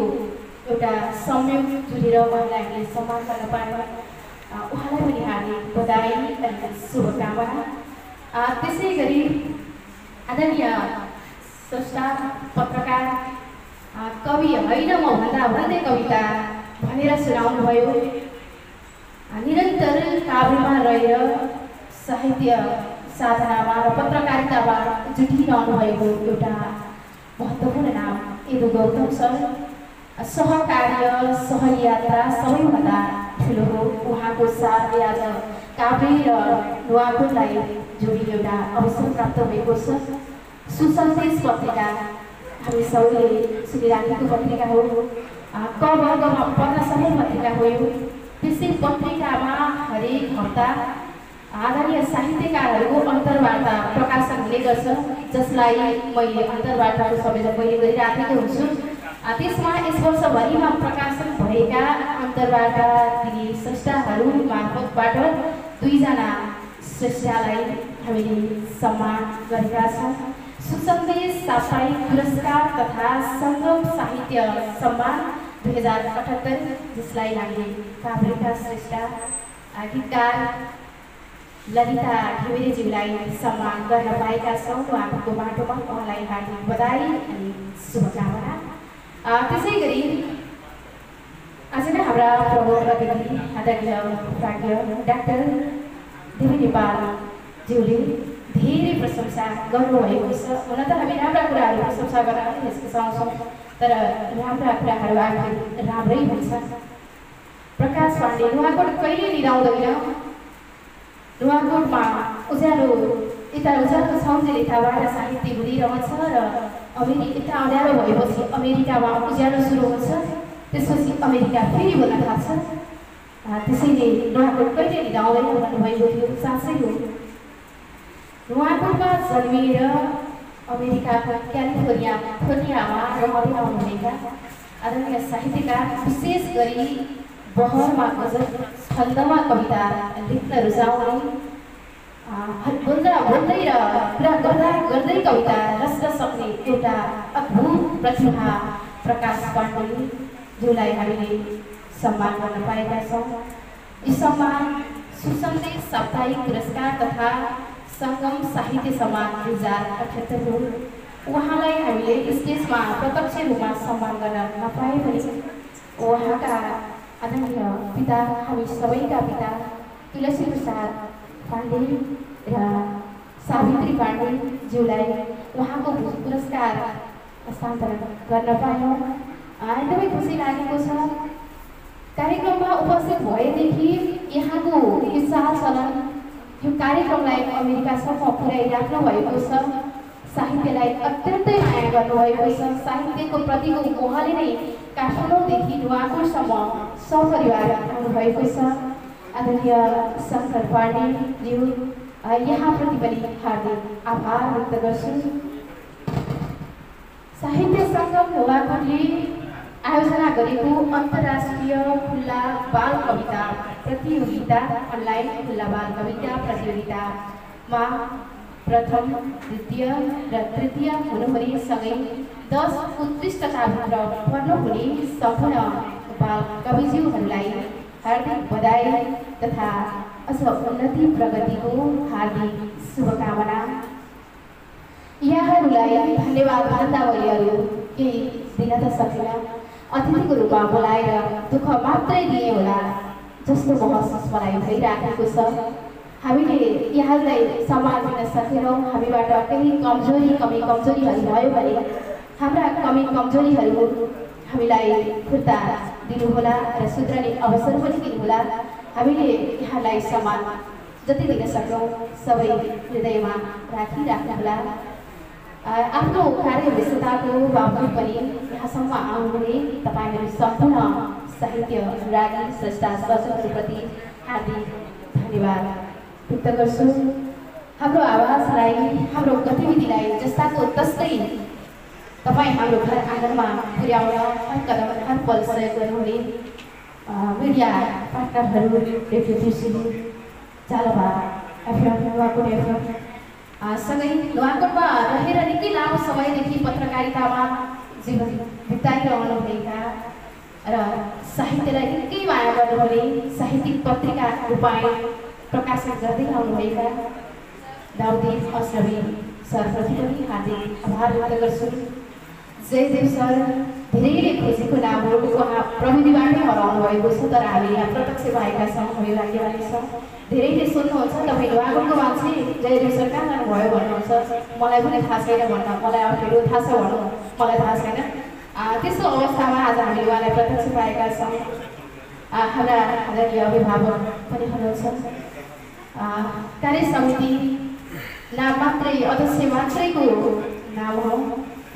एउटा संयोग जुटेर उहाँलाई हामीले सम्मान गर्न पायौँ। उहाँलाई पनि हार्दिक बधाई अनि शुभकामना। त्यसै गरी आदरणीय स्रष्टा पत्रकार कवि होइन म भन्दा भन्दै कविता भनेर सुनाउनुभयो। निरन्तर काव्यमा रहेर साहित्य साधनामा र पत्रकारितामा जुटिरहनु भएको एउटा महत्त्वपूर्ण नाम यदु गौतम सर। सहकार्य सहयात्रा सबैभन्दा ठुलो हो। उहाँको साथले आज काभ्रे र नुवाकोटलाई जोडिने एउटा अवसर प्राप्त भएको छ। सुसन्देश पत्रिका हामी सबैले सुनिराखेको पत्रिका हो। क वर्गमा पर्न सक्ने पत्रिका हो यो। त्यसै पत्रिकामा हरेक हप्ता आदरणीय साहित्यकारहरूको अन्तर्वार्ता प्रकाशन हुने गर्छ, जसलाई मैले अन्तर्वार्ताको संयोजन मैले गरिराखेको हुन्छु। त्यसमा यस वर्षभरिमा प्रकाशन भएका अन्तर्वार्ता दिने स्रष्टाहरू मार्फतबाट 2 जना स्रष्टालाई हामीले सम्मान गरेका छौँ। सुसन्देश साप्ताहिक पुरस्कार तथा सङ्गम साहित्य सम्मान 2078, जसलाई हामीले काभ्रेका श्रेष्ठ गीतकार ललिता घिमिरेज्यूलाई सम्मान गर्न पाएका छौँ। उहाँको बाटोमा उहाँलाई हार्दिक बधाई अनि शुभकामना। त्यसै गरी आजका हाम्रा प्रमुख अतिथि आदरणीय प्राज्ञ डाक्टर देवी नेपालज्यूले धेरै प्रशंसा गर्नुभएको छ। हुन त हामी राम्रा कुराहरू प्रशंसा गर्न हिचकिचाउँछौँ, तर राम्रा कुराहरू आखिर राम्रै हुन्छ। प्रकाश पाण्डे नुवाकोट कहिले निदाउँदैन, नुवाकोटमा उज्यालो यता उज्यालो सम्झेर यताबाट साहित्य हुँदिरहन्छ र यता अँध्यारो भएपछि अमेरिकामा उज्यालो सुरु हुन्छ, त्यसपछि अमेरिका फेरि बोल्न थाल्छ। त्यसैले नुवाकोट कहिले निदाउँदैन भन्नुभएको थियो। साँच्चै हो, नुवाकोटमा जन्मिएर अमेरिकाको क्यालिफोर्नियामा रहँदै आउनुभएका आदरणीय साहित्यकार, विशेष गरी बहरमा गजल, छन्दमा कविता लेख्न रुचाउने, बोल्दा बोल्दै र कुरा गर्दा गर्दै कविता रच्न सक्ने एउटा अद्भुत प्रतिभा प्रकाश पाण्डेज्यूलाई हामीले सम्मान गर्न पाएका छौँ। यी सम्मान सुसन्देश साप्ताहिक पुरस्कार तथा सङ्गम साहित्य सम्मान 2078 हो। उहाँलाई हामीले स्टेजमा प्रत्यक्ष रूपमा सम्मान गर्न नपाए पनि उहाँका आदरणीय पिता, हामी सबैका पिता तुलसी प्रसाद पाण्डे र सावित्री पाण्डेज्यूलाई उहाँको पुरस्कार हस्तान्तरण गर्न पायौँ। एकदमै खुसी लागेको छ। कार्यक्रममा उपस्थित भएदेखि यहाँको यो चालचलन, यो कार्यक्रमलाई अमेरिकासम्म पुर्याइराख्नु भएको छ। साहित्यलाई अत्यन्तै माया गर्नुभएको छ। साहित्यको प्रतिको मोहले नै काठमाडौँदेखि नुवाकोटसम्म सपरिवार आउनुभएको छ। आदरणीय शङ्कर पाण्डेज्यू, यहाँप्रति पनि हार्दिक आभार व्यक्त गर्छु। साहित्य सङ्गम नुवाकोटले आयोजना गरेको अन्तर्राष्ट्रिय खुल्ला बाल कविता प्रतियोगिता, अनलाइन खुल्ला बाल कविता प्रतियोगितामा प्रथम, द्वितीय र तृतीय हुनुहुने सँगै 10 उत्कृष्टताभित्र पर्नुहुने सम्पूर्ण बाल कविज्यूहरूलाई हार्दिक बधाई तथा अझ उन्नति प्रगतिको हार्दिक शुभकामना। यहाँहरूलाई धन्यवाद भन्दा पनि अरू केही दिन त सकिन। अतिथिको रूपमा बोलाएर दुःख मात्रै दिए होला जस्तो महसुस मलाई भइराखेको छ। हामीले यहाँलाई सम्मान दिन सकेनौँ। हामीबाट केही कमी कमजोरीहरू भयो भने हाम्रा कमी कमजोरीहरू हामीलाई फिर्ता दिनुहोला र सुध्रने अवसर पनि दिनुहोला। हामीले यहाँलाई सम्मान जति दिन सक्छौँ सबै हृदयमा राखिराख्नुहोला। आफ्नो कार्य व्यस्तताको बावजुद पनि यहाँसम्म आउनुहुने तपाईँहरू सम्पूर्ण साहित्य अनुरागी स्रष्टा सर्जकहरूप्रति हार्दिक धन्यवाद व्यक्त गर्छु। हाम्रो आवाजलाई, हाम्रो गतिविधिलाई जस्ताको तस्तै तपाईँ हाम्रो घर आँगनमा पुर्याउन हर कदम हर पल सहयोग गर्नुहुने मिडिया पार्टनरहरू, रेडियो तुलसी, जालपा एफएम, नुवाकोट एफएम, सँगै नुवाकोटमा रहेर निकै लामो समयदेखि पत्रकारितामा जीवन बिताइरहनुभएका र साहित्यलाई निकै माया गर्नुहुने, साहित्यिक पत्रिका रूपायण प्रकाशन गर्दै आउनुभएका दाउदी अश्रवी सरप्रति पनि हार्दिक आभार व्यक्त गर्छु। जयदेव सर धेरैले खोजेको नाम हो, उहाँ प्रविधिबाटै हराउनु भएको छ, तर हामी यहाँ प्रत्यक्ष भएका छौँ, हामी भाग्यवानी छौँ। धेरैले सोध्नुहुन्छ तपाईँ नुवाकोटको मान्छे जयदेव सर कहाँ जानुभयो भन्नुहुन्छ। मलाई पनि थाहा छैन भन्न, मलाई अप्ठ्यारो, थाहा छ भनौँ, मलाई थाहा छैन। त्यस्तो अवस्थामा आज हामीले उहाँलाई प्रत्यक्ष पाएका छौँ। हाम्रा आदरणीय अभिभावक पनि हुनुहुन्छ। कार्य समिति नाम मात्रै, अध्यक्ष मात्रैको नाम हो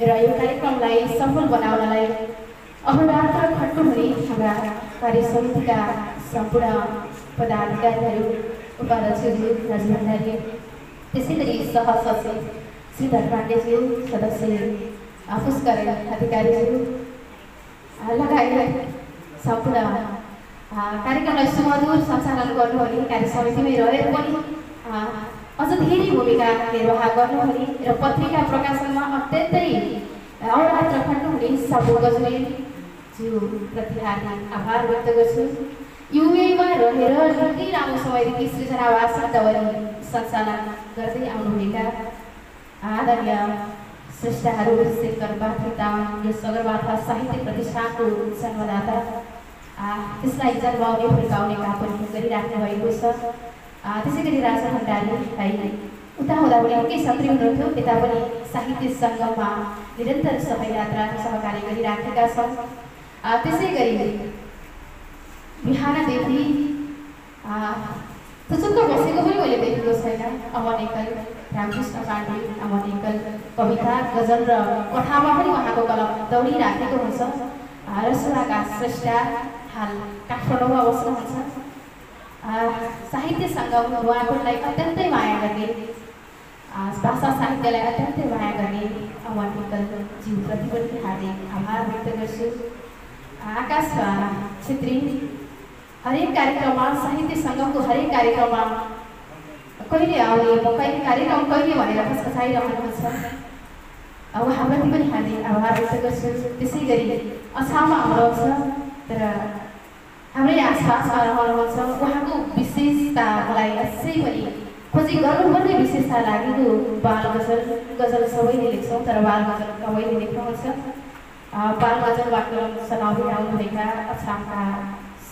र यो कार्यक्रमलाई सफल बनाउनलाई अहोरात्र खट्नुहुने हाम्रा कार्य समितिका सम्पूर्ण पदाधिकारीहरू, उपाध्यक्षज्यू राजु भण्डारी, त्यसै गरी सहसचिव श्रीधर पाण्डेज्यू, सदस्य पुष्कर अधिकारीज्यू लगायत सम्पूर्ण कार्यक्रमलाई सुमधुर सञ्चालन गर्नुहुने कार्य समितिमै रहेर पनि अझ धेरै भूमिका निर्वाह गर्नुहुने र पत्रिका प्रकाशनमा अत्यन्तै अवरात्र खट्नुहुने सबु गजुरेज्यूप्रति हार्दिक आभार व्यक्त गर्छु। युएमा रहेर निकै लामो समयदेखि सृजना आवास शब्दावली सञ्चालन गर्दै आउनुहुनेका आदरणीय श्रेष्ठहरू शेखर पाठी तामाङ यस सगरमाथा साहित्य प्रतिष्ठानको जन्मदाता, त्यसलाई जन्माउने हुर्काउने काम पनि गरिराख्नु भएको छ। त्यसै गरी राजा भण्डारीलाई उता हुँदा पनि निकै सक्रिय हुनुहुन्थ्यो, यता पनि साहित्य सङ्गममा निरन्तर सहयात्रा सहकार्य गरिराखेका छन्। त्यसै गरी बिहानदेखि थुचुक्क बसेको पनि मैले देखेको छैन। अमन एकल, रामकृष्ण पाण्डे, अमन एकल कविता गजल र कथामा पनि उहाँको कलम दौडिराखेको हुन्छ। रसुवाका श्रेष्ठ हाल काठमाडौँमा बस्नुहुन्छ। साहित्य सङ्गम उहाँकोलाई अत्यन्तै माया गर्ने, भाषा साहित्यलाई अत्यन्तै माया गर्ने अमन एकलज्यूप्रति पनि हार्दिक आभार व्यक्त गर्छु। आकाश छेत्री हरेक कार्यक्रममा, साहित्य सङ्गमको हरेक कार्यक्रममा कहिले आउने म कहिले कार्यक्रम कहिले भनेर खचखचाइरहनुहुन्छ। उहाँप्रति पनि हार्दिक आभार व्यक्त गर्छु। त्यसै गरी अछाममा आउनुहुन्छ तर हाम्रै आसपासमा रहनुहुन्छ। उहाँको विशेषता मलाई अझै पनि खोजी गर्नुपर्ने विशेषता लागेको बाल गजल सबैले लेख्छौँ तर बाल गजल सबैले लेख्नुहुन्छ। बाल गजलबाट सनाउदै आउनुहुनेका अछामका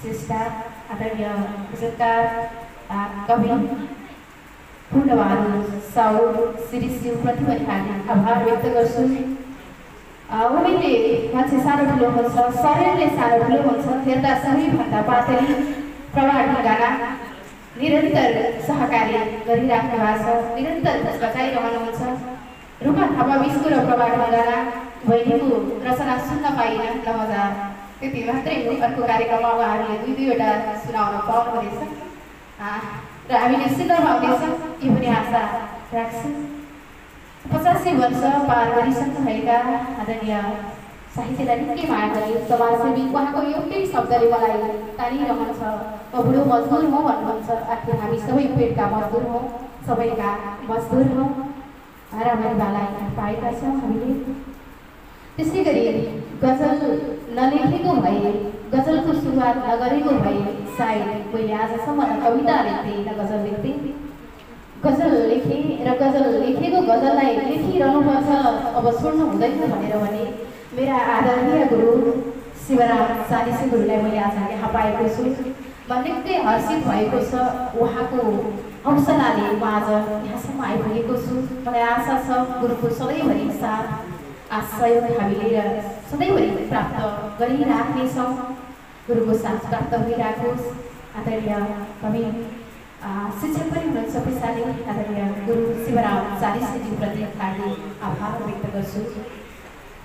श्रेष्ठ आदरणीय गजलकार कवि पूर्णबहादुर साउ श्रीज्यूप्रति पनि हार्दिक आभार व्यक्त गर्छु। उमेरले मान्छे सानो ठुलो हुन्छ, शरीरले सानो ठुलो हुन्छ, हेर्दा सबैभन्दा पातली प्रवाह ढुङ्गाना निरन्तर सहकार्य गरिराख्नु भएको छ, निरन्तर बचाइरहनुहुन्छ। रूपा थापा बिस्कु र प्रवाह ढुङ्गाना बहिनीको रचना सुन्न पाइन नमजा त्यति मात्रै हो। अर्को कार्यक्रममा उहाँहरूले दुईवटा सुनाउन पाउनुहुनेछ र हामीले सुन्न पाउनेछौँ यो पनि आशा राख्छु। 85 वर्ष पार गरिसक्नुभएका आदरणीय साहित्यलाई निकै माया गर्ने समाजसेवी उहाँको एउटै शब्दले मलाई तानिरहन्छ, म बुढो मजदुर हो भन्नुहुन्छ। आखिर हामी सबै पेटका मजदुर हौँ, सबैका मजदुर हौँ। रामबालाई पाएका छौँ हामीले। त्यसै गरी गजल नलेखेको भए, गजलको सुरुवात नगरेको भए सायद मैले आजसम्म न कविता लेख्थेँ न गजल लेख्थेँ। गजल लेखेँ र गजल लेखेको गजललाई लेखिरहनुपर्छ, अब छोड्नु हुँदैन भनेर भने मेरा आदरणीय गुरु शिवराम चालिसे गुरुलाई मैले आज यहाँ पाएको छु। म निकै हर्षित भएको छ। उहाँको हौसलाले म आज यहाँसम्म आइपुगेको छु। मलाई आशा छ गुरुको सधैँभरि साथ सहयोग हामीले सधैँभरि प्राप्त गरिराख्नेछौँ। गुरुको साथ प्राप्त भइराखोस्। आदरणीय कवि शिक्षक पनि हुनुहुन्छ पेसाले आदरणीय गुरु शिवराम चालिसेज्यूप्रति हार्दिक आभार व्यक्त गर्छु।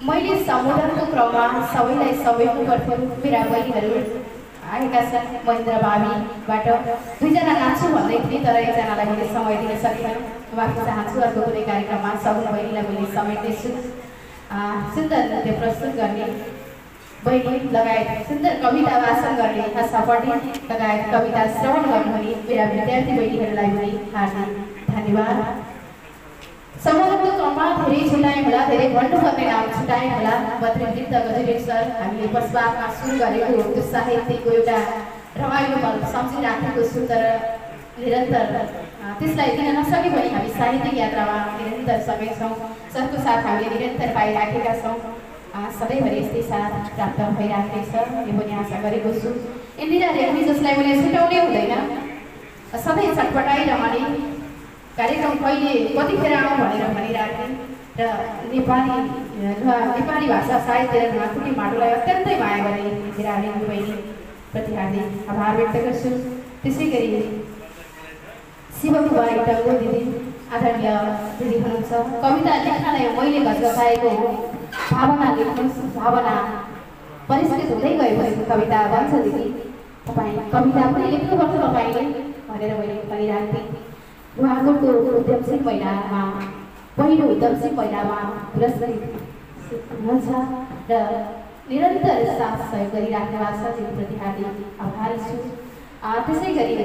मैले सम्बोधनको क्रममा सबैलाई समेट्नु पर्थ्यो। मेरा बहिनीहरू आएका छन् महेन्द्र भावीबाट, दुईजना नाच्छु भन्दै थिएँ तर एकजनालाई मैले समय दिन सकिनँ। माफी चाहन्छु, अर्को कुनै कार्यक्रममा सबै बहिनीलाई मैले समेट्नेछु। सुन्दर नृत्य प्रस्तुत गर्ने बहिनी लगायत सुन्दर कविता वाचन गर्ने आशा पण्डित लगायत कविता श्रवण गर्नुहुने मेरा विद्यार्थी बहिनीहरूलाई पनि हार्दिक धन्यवाद। सम्बोधनको क्रममा धेरै छुट्याएँ होला, धेरै भन्नुपर्ने नाम छुट्याएँ होला। बद्रीवृत्त गजुरेश सर हामीले पशुपातमा सुरु गरेको त्यो साहित्यको एउटा रमाइलो पल सम्झिराखेको छु तर निरन्तर त्यसलाई दिन नसके पनि हामी साहित्यिक यात्रामा निरन्तर सँगै छौँ। सरको साथ हामीले निरन्तर पाइराखेका छौँ। सधैँभरि यस्तै साथ प्राप्त भइराखेको छ यो पनि आशा गरेको छु। इन्दिरा रेग्मी जसलाई मैले छुट्याउनै हुँदैन, सधैँ छटपटाइरहने, कार्यक्रम कहिले कतिखेर आउँ भनेर भनिराख्ने र नेपाली भाषा साहित्य र ढाकुटी माटोलाई अत्यन्तै माया गर्ने इन्दिरा रेग्मी बहिनीप्रति हार्दिक आभार व्यक्त गर्छु। त्यसै गरी शिवकुमारी टङ्गो दिदी आदरणीय दिदी हुनुहुन्छ। कविता लेख्नलाई मैले घचघचाएको भावना लेख्नुहोस्, भावना परिष्कृत हुँदै गएपछि कविता बन्छ दिदी। तपाईँ कविता पनि लेख्नुपर्छ तपाईँले भनेर मैले भनिराख्थेँ। उहाँको उद्यमशील महिलामा पहिलो उद्यमशील महिलामा पुरस्कृत हुनुहुन्छ र निरन्तर साथ सहयोग गरिराख्नु भएको छ, तिनीप्रति हार्दिक आभारी छु। त्यसै गरी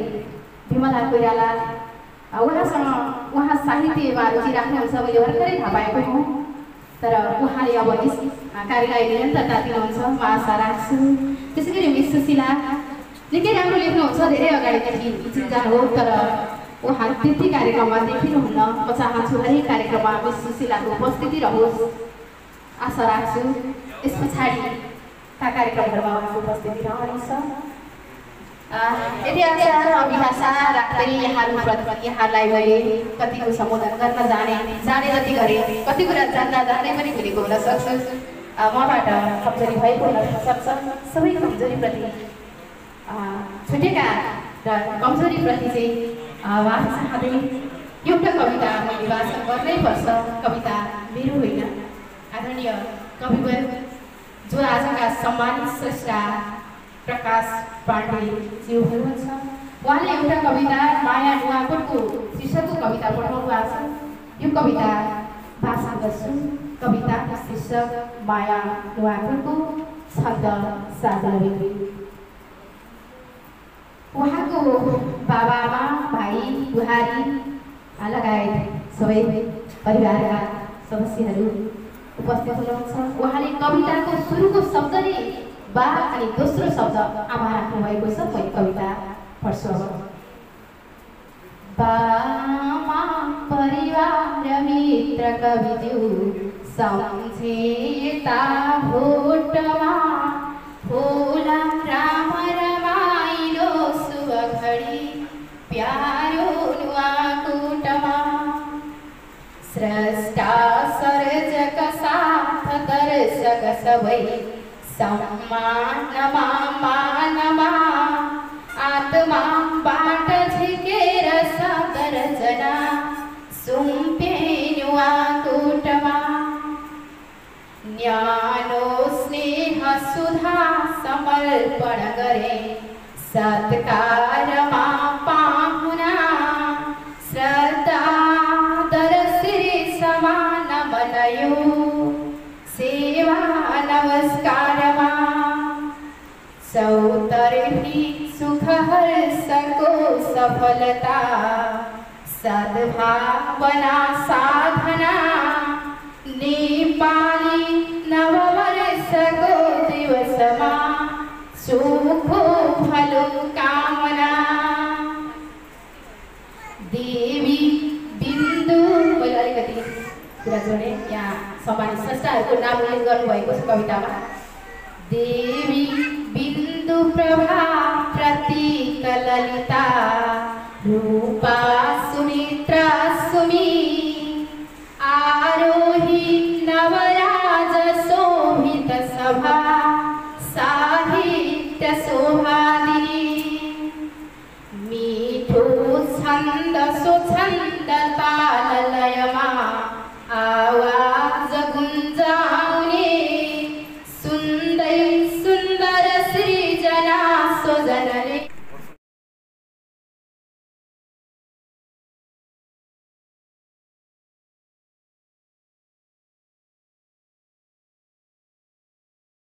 विमला कोइराला, उहाँ साहित्यमा रुचि राख्नुहुन्छ, मैले भर्खरै थाहा पाएको हुँ, तर उहाँले अब यस कार्यलाई निरन्तरता दिनुहुन्छ, म आशा राख्छु। त्यसै गरी मिस सुशीला निकै राम्रो लेख्नुहुन्छ, धेरै अगाडिदेखि चिन्जान हो, तर उहाँ त्यति कार्यक्रममा देखिनुहुन्न। म चाहन्छु हरेक कार्यक्रममा मिस सुशीलाको उपस्थिति रहोस्, आशा राख्छु। यस पछाडिका कार्यक्रमहरूमा उहाँको उपस्थिति रहनेछ। इतिहास अभिभाषा राख्दै यहाँहरूलाई मैले कतिको सम्बोधन गर्न जाने जति गरेँ, कति कुरा जान्दै पनि भुलेको हुन सक्छु, मबाट कमजोरी भएको हुन सक्छ। सबै कमजोरीप्रति छुटेका र कमजोरीप्रति चाहिँ माफी चाहँदै एउटा कविता मैले वाचन गर्नै पर्छ। कविता मेरो होइन, आदरणीय कविवर जो आजका सम्मानित स्रष्टा प्रकाश पाण्डेज्यू हुनुहुन्छ, उहाँले एउटा कविता माया नुवाकोटको शीर्षकको कविता पठाउनु भएको छ। यो कविता भाषण गर्छु। कविताको शीर्षक माया नुवाकोटको, छन्द साधनविधि। उहाँको बाबाआमा, भाइ बुहारी लगायत सबै परिवारका सदस्यहरू उपस्थित हुनुहुन्छ। उहाँले कविताको सुरुको शब्द नै बा अनि दोस्रो शब्द आमा राख्नु भएको छ। मैले कविता पढ्छु। बामा परिवार मित्र कविज्यू सम्झेता भोटमा, होला राम रमाइलो सुवघडी प्यारो नुवाकोटमा। स्रष्टा सर्जक साथ दर्शक सबै सम्मानमा मानमा, आत्मा बाट झिकेर सदर्जना सुम्पे नुवाकोटमा। न्यानो स्नेह सुधा समर्पण गरे सत्कारमा पाहुना, श्रद्धा दरश्री समान मनयो सेवा नमस्कारमा। सौतर्फी सुख हर्षको सफलता, सद्भावना साधना, नेपाली नववर्षको दिवसमा सुखो भलो कामना। देवी बिन्दु, मैले अलिकति कुरा जोडेँ, यहाँ सम्मानित स्रष्टाहरूको नाम उल्लेख गर्नुभएको छ कवितामा। देवी बिन्दु प्रभा प्रतीक ललिता, रूपा सुमित्रा सुमी, आरोही नवराज शोभित सभा, साहित्य शोभादिनी। मीठो छन्द सुछन्द ताल लयमा, आवाज गुन्जाउने, सुन्दै सुन्दर सृजना स्वजनले